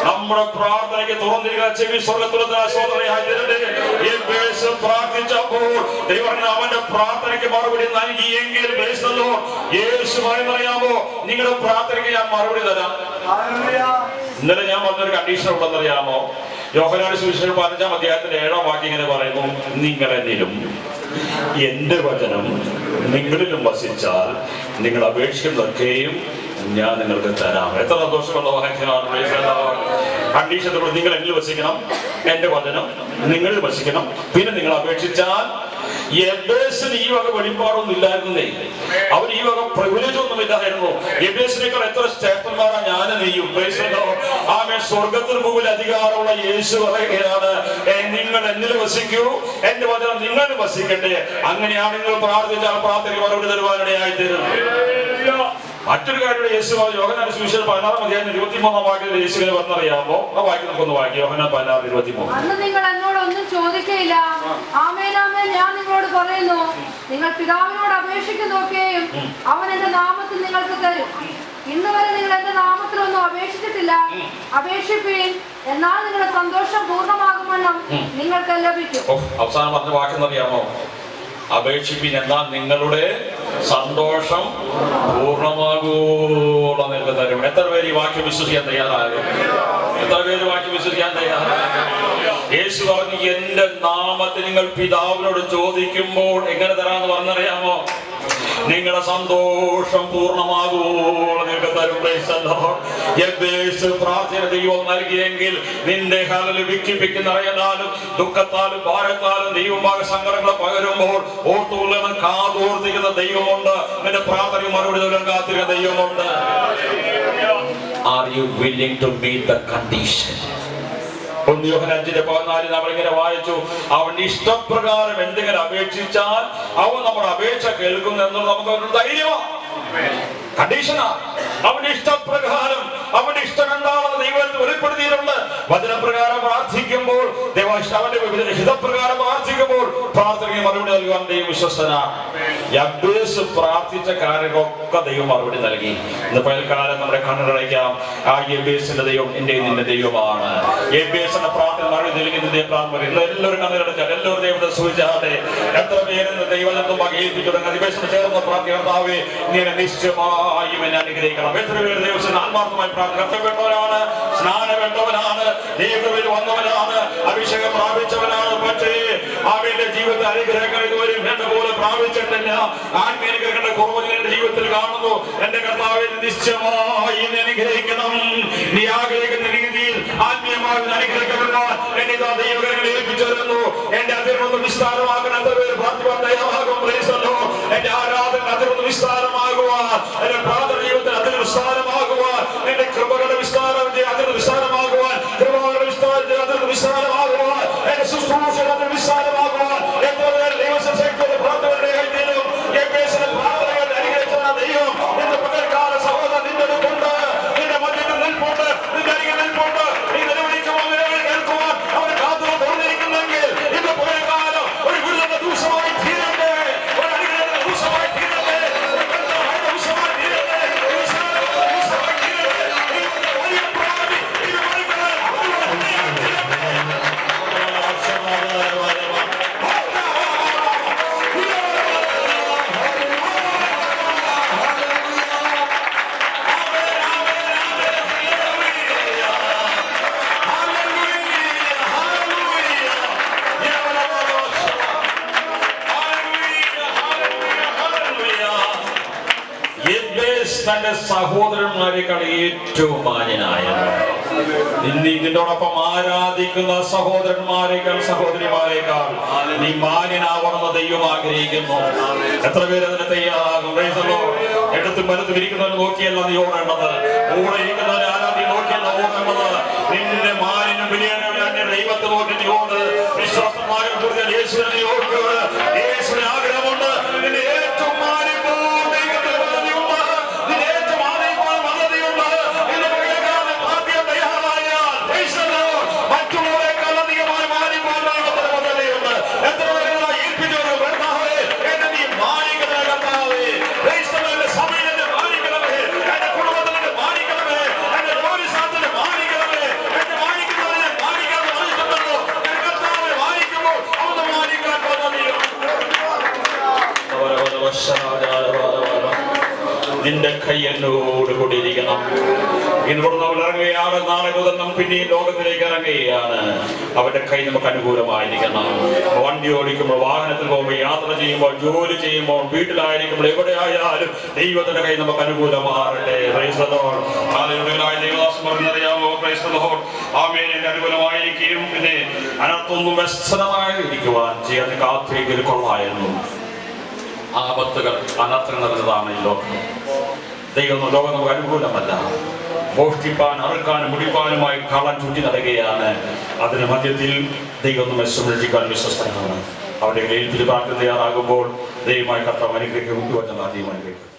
നമ്മുടെ പ്രാർത്ഥനയ്ക്ക് തുറന്നിരിക്കുന്ന ചെവി സ്വർഗത്തുലയായി തീരട്ടെ. പ്രാർത്ഥിച്ചപ്പോൾ ദൈവം അവന്റെ പ്രാർത്ഥനയ്ക്ക് മറുപടി നൽകിയെങ്കിൽ യേശു പറയുന്നറിയാമോ? നിങ്ങളുടെ പ്രാർത്ഥനയ്ക്ക് ഞാൻ മറുപടി തരാം. ഇന്നലെ ഞാൻ പറഞ്ഞൊരു കണ്ടീഷൻ ഉണ്ടെന്നറിയാമോ? യോഹന്നാന്റെ സുവിശേഷം 15-ാം അധ്യായത്തിന്റെ 7-ാം വാക്യം ഇങ്ങനെ പറയുന്നു, നിങ്ങൾ എന്നിലും എന്റെ വചനം നിങ്ങളിലും വസിച്ചാൽ നിങ്ങൾ അപേക്ഷിക്കുന്നതൊക്കെയും ഞാൻ നിങ്ങൾക്ക് തരാം. എത്ര സന്തോഷമുള്ള വാക്യമാണ്. കണ്ടീഷനോട് നിങ്ങൾ എന്നിൽ വസിക്കണം, എന്റെ വചനം നിങ്ങളിൽ വസിക്കണം, പിന്നെ നിങ്ങൾ അപേക്ഷിച്ചാൽ. എബേസിന് ഈ വക വെളിപ്പാടൊന്നും ഇല്ലായിരുന്നേ, അവൻ ഈ വക പ്രിവിലേജ് ഒന്നും ഇല്ലായിരുന്നു. എബേസിനേക്കാൾ എത്ര സ്റ്റേപ്പന്മാരാ ഞാൻ നെയ്യും. ആമേ സ്വർഗത്തിന് മുമ്പിൽ അധികാരമുള്ള യേശു പറയുകയാണ്, നിങ്ങൾ എന്നിൽ വസിക്കൂ, എന്റെ വചനം നിങ്ങളിൽ വസിക്കട്ടെ. അങ്ങനെയാണ് നിങ്ങൾ പ്രാർത്ഥിച്ചാൽ പ്രാർത്ഥനയ്ക്ക് മറുപടി തരുവാനിടയായി തീരും. മറ്റൊരു കാര്യം യേശു യോഹന്നാന്റെ സുവിശേഷം 16-ാം അധ്യായം 23-ാം വാക്യത്തിൽ യേശുവിനെ പറഞ്ഞറിയാമോ? ആ വാക്യം നമുക്കൊന്ന് വായിക്കാം. യോഹന്നാൻ 16:23. അന്ന് നിങ്ങൾ എന്നോട് ഒന്നും ചോദിക്കയില്ല, ആമേൻ ആമേൻ ഞാൻ നിങ്ങളോട് പറയുന്നു, നിങ്ങൾ പിതാവിനോട് അപേക്ഷിക്കുന്നതൊക്കെയും അവൻ എന്റെ നാമത്തിൽ നിങ്ങൾക്ക് തരും. ഇന്ന് വരെ നിങ്ങൾ എന്റെ നാമത്തിലൊന്നും അപേക്ഷിച്ചിട്ടില്ല. അപേക്ഷിപ്പീൻ, എന്നാൽ നിങ്ങളുടെ സന്തോഷം പൂർണ്ണമാകുമെന്നും നിങ്ങൾക്ക് ലഭിക്കും. അവസാനം പറഞ്ഞ വാക്കെന്നറിയാമോ? അപേക്ഷിപ്പിൻ, എന്നാൽ നിങ്ങളുടെ സന്തോഷം പൂർണ്ണമാകൂളം നിങ്ങൾക്ക് തരും. എത്ര പേര് ഈ വാക്യം വിശ്വസിക്കാൻ തയ്യാറാകും? എത്ര പേര് വാക്യം വിശ്വസിക്കാൻ തയ്യാറാകും? യേശു പറഞ്ഞു, എന്റെ നാമത്തിൽ നിങ്ങൾ പിതാവിനോട് ചോദിക്കുമ്പോൾ എങ്ങനെ തരാമെന്ന് പറഞ്ഞറിയാമോ? നിങ്ങളുടെ സന്തോഷം പൂർണ്ണമാകൂളം നിങ്ങൾക്ക് തരും. പ്രാർത്ഥന ദൈവം നൽകിയെങ്കിൽ നിന്റെ ഹാലിൽ വിക്കിപ്പിക്കുന്നറിയാലും ദുഃഖത്താലും ഭാരത്താലും ദൈവമാകെ സങ്കടങ്ങൾ പകരുമ്പോൾ ഓർത്തുകൊള്ളുന്ന കാതോർത്തിക്കുന്ന ദൈവമുണ്ട്. നിന്റെ പ്രാർത്ഥന മറുപടി നൽകാൻ കാത്തിരിക്കുന്ന ദൈവമുണ്ട്. Are you willing to meet the condition? യോഹന്നാൻ 5:14 നമ്മൾ ഇങ്ങനെ വായിച്ചു, അവന്റെ ഇഷ്ടപ്രകാരം എന്തെങ്കിലും അപേക്ഷിച്ചാൽ അവൻ നമ്മുടെ അപേക്ഷ കേൾക്കുന്നു എന്നുള്ളത് നമുക്ക് ഒരു ധൈര്യമാണ്. കണ്ടീഷനാ. അവന്റെ ഇഷ്ടപ്രകാരം അവന്റെ ഇഷ്ടം എന്താണെന്ന് ദൈവത്തിൽ വെളിപ്പെടുത്തിയിട്ടുണ്ട്. വചനപ്രകാരം പ്രാർത്ഥിക്കുമ്പോൾ അവന്റെ ഹിതപ്രകാരം പ്രാർത്ഥിക്കുമ്പോൾ പ്രാർത്ഥനയ്ക്ക് മറുപടി നൽകുവാൻ ദൈവം വിശ്വസ്തനാണ്. യബ്ബേസ് പ്രാർത്ഥിച്ച കാര്യങ്ങളൊക്കെ ദൈവം മറുപടി നൽകി. ഇന്ന് പകൽക്കാലം നമ്മുടെ കണ്ണുകളയ്ക്കാം. ആ യബ്ബേസിന്റെ ദൈവം എന്റെ നിന്റെ ദൈവമാണ്. യബ്ബേസിന്റെ പ്രാർത്ഥന മറുപടി നൽകുന്ന പ്രാർത്ഥന. ഇന്ന് എല്ലാവരും കണ്ണുകളടച്ചാൽ എല്ലാവരും ദൈവത്തെ സൂചിച്ചാട്ടെ. എത്ര പേരെന്ന് ദൈവം വകയേൽപ്പിച്ചു തുടങ്ങി യബ്ബേസിനെ ചേർന്ന് പ്രാർത്ഥിക്കർത്താവേ, നീ എന്നെ നിശ്ചയമായും എന്നെ അനുഗ്രഹിക്കണം. എത്ര പേര് ദൈവത്തിന് ആത്മാർത്ഥമായി പ്രാർത്ഥിക്കപ്പെട്ടവരാണ്, സ്നാനപ്പെട്ടവനാണ്, ദൈവത്തിൽ വന്നവനാണ്, അഭിഷേകം പ്രാപിച്ചവനാണ്. പക്ഷേ അവന്റെ ജീവിതത്തിൽ അനുഗ്രഹങ്ങൾ ഇതുവരെ എന്നെ പോലെ പ്രാപിച്ചിട്ടില്ല. ആത്മീയങ്ങളുടെ കുറവ് എന്റെ ജീവിതത്തിൽ കാണുന്നു. എന്റെ കർത്താവിനെ നിശ്ചയമായി എന്നെ അനുഗ്രഹിക്കണം. നീ ആഗ്രഹിക്കുന്ന രീതിയിൽ ആത്മീയമായി അനുഗ്രഹിക്കപ്പെടാൻ എന്നെ ദൈവങ്ങളെ ഏൽപ്പിച്ചു തരുന്നു. എന്റെ അതിർമൊന്ന് വിസ്താരമാക്കണം. എത്ര പേര് പ്രാർത്ഥിക്കാൻ തയ്യാറാകും? എന്റെ ആരാധന അതിർമൊന്ന് വിസ്താരമാകുവാൻ, എന്റെ പ്രാർത്ഥന ജീവിതത്തിൽ അതിന് വിസ്താരമാകുവാൻ, എന്റെ കൃപകളുടെ വിസ്താരം അതിന് വിസ്താരമാകുവാൻ, കൃപകളുടെ വിസ്താരത്തിൽ അതിന് വിസ്താരമാകുവാൻ, എന്റെ ശുശ്രൂഷകൾ അതിന് വിസ്താരമാകുവാൻ എത്ര പേര് ദൈവശക്തിയുടെ പ്രാർത്ഥനയുടെ കൈതീരും. പ്രാർത്ഥനകൾ അനുഗ്രഹിച്ച ദൈവം എന്റെ പകൽക്കാല സഹോദരൻ നിന്റെ അടുത്തുണ്ട്, നിന്റെ മധ്യത്തിൽ നിൽപ്പുണ്ട്, നിന്റെ അരികിൽ നിൽപ്പുണ്ട്. നീ നിലവിളിക്കുവാൻ കേൾക്കുവാൻ അവന് കാത്തുകൾ തുറന്നിരിക്കുന്നെങ്കിൽ ഇന്ന് പകൽക്കാലം ഒരു ഗുരുതര ദിവസമായി തീരട്ടെ. തന്റെ സഹോദരന്മാരെക്കാൾ ഏറ്റവും മാന്യനായത്. നിന്നോടൊപ്പം ആരാധിക്കുന്ന സഹോദരന്മാരെക്കാൾ സഹോദരിമാരെക്കാൾ നീ മാന്യനാവണമെന്ന് ദൈവം ആഗ്രഹിക്കുന്നു. എത്ര പേര് അതിന് തയ്യാറാകും? എടുത്തും വലത്തും ഇരിക്കുന്നവരെ നോക്കിയല്ല നീ ഓടേണ്ടത്, കൂടെ ഇരിക്കുന്നവരെ ആരാധി നോക്കിയല്ല ഓടേണ്ടത്. നിന്റെ മാന്യനും വിനയനും ദൈവത്തെ നോക്കി നീ ഓട്. വിശ്വാസമായ കൂടുതൽ യേശുവിനെ നീ ഓടുക. യേശുവിന് ആഗ്രഹമുണ്ട് നിന്റെ ഏറ്റവും മാന്യപ്പോൾ ദൈവത്തിന് പദ്ധതിയുണ്ട്, നിന്റെ ഏറ്റവും ആദരിക്കാൻ പദ്ധതിയുണ്ട്. മറ്റുള്ളവരെക്കാൾ അധികമായി മാന്യപ്പോൾ ദൈവത്തിന് പദ്ധതിയുണ്ട്. എത്ര പേരെ ഏൽപ്പിച്ചവരെ കർത്താവേ, എന്നെ നീ മാനിക്കണമേ കർത്താവേ. എന്റെ സഭയിൽ എന്നെ മാനിക്കണമേ, എന്റെ കുടുംബത്തിൽ മാനിക്കണമേ, എന്റെ ജോലി സ്ഥലത്തിൽ മാനിക്കണമേ. എന്നെ മാനിക്കുന്നവരെ മാനിക്കാൻ പറഞ്ഞിട്ടുണ്ടല്ലോ. ഞാൻ കർത്താവെ മാനിക്കുമ്പോൾ അവന് മാനിക്കാൻ പദ്ധതിയുണ്ട്. നിന്റെ കൈ എന്നോട് കൂടിയിരിക്കണം. ഇന്നിവിടെ നമ്മൾ ഇറങ്ങുകയാണ്. നാളെ മുതൽ നാം പിന്നെയും ലോകത്തിലേക്ക് ഇറങ്ങുകയാണ്. അവന്റെ കൈ നമുക്ക് അനുകൂലമായിരിക്കണം. വണ്ടി ഓടിക്കുമ്പോൾ, വാഹനത്തിൽ പോകുമ്പോൾ, യാത്ര ചെയ്യുമ്പോൾ, ജോലി ചെയ്യുമ്പോൾ, വീട്ടിലായിരിക്കുമ്പോൾ, എവിടെയായാലും ദൈവത്തിന്റെ കൈ നമുക്ക് അനുകൂലമാകട്ടെ. അറിയാമോ? ആമേൻ. അനുകൂലമായിരിക്കും. പിന്നെ അതിനകത്തൊന്നും വ്യസനമായിരിക്കുവാൻ ചെയ്യാൻ കാത്തിരിക്കൽ കൊള്ളായിരുന്നു. ആപത്തുകൾ, അനർത്ഥങ്ങൾ നിറഞ്ഞതാണ് ഈ ലോകം. ലോകം നമുക്ക് അനുകൂലമല്ല. മോഷ്ടിപ്പാൻ, അറുക്കാനും മുടിപ്പാനുമായി കള്ളൻ ചുറ്റി നടക്കുകയാണ്. അതിന് മധ്യത്തിൽ ദൈവം നമ്മെ സംരക്ഷിക്കാൻ വിശ്വസ്തനാണ്. അവരുടെ ഏൽപ്പിൽ പ്രാർത്ഥന തയ്യാറാകുമ്പോൾ ദൈവമായി കർത്താവ് അനുഗ്രഹിക്കും. ദൈവം അനുഗ്രഹിക്കും.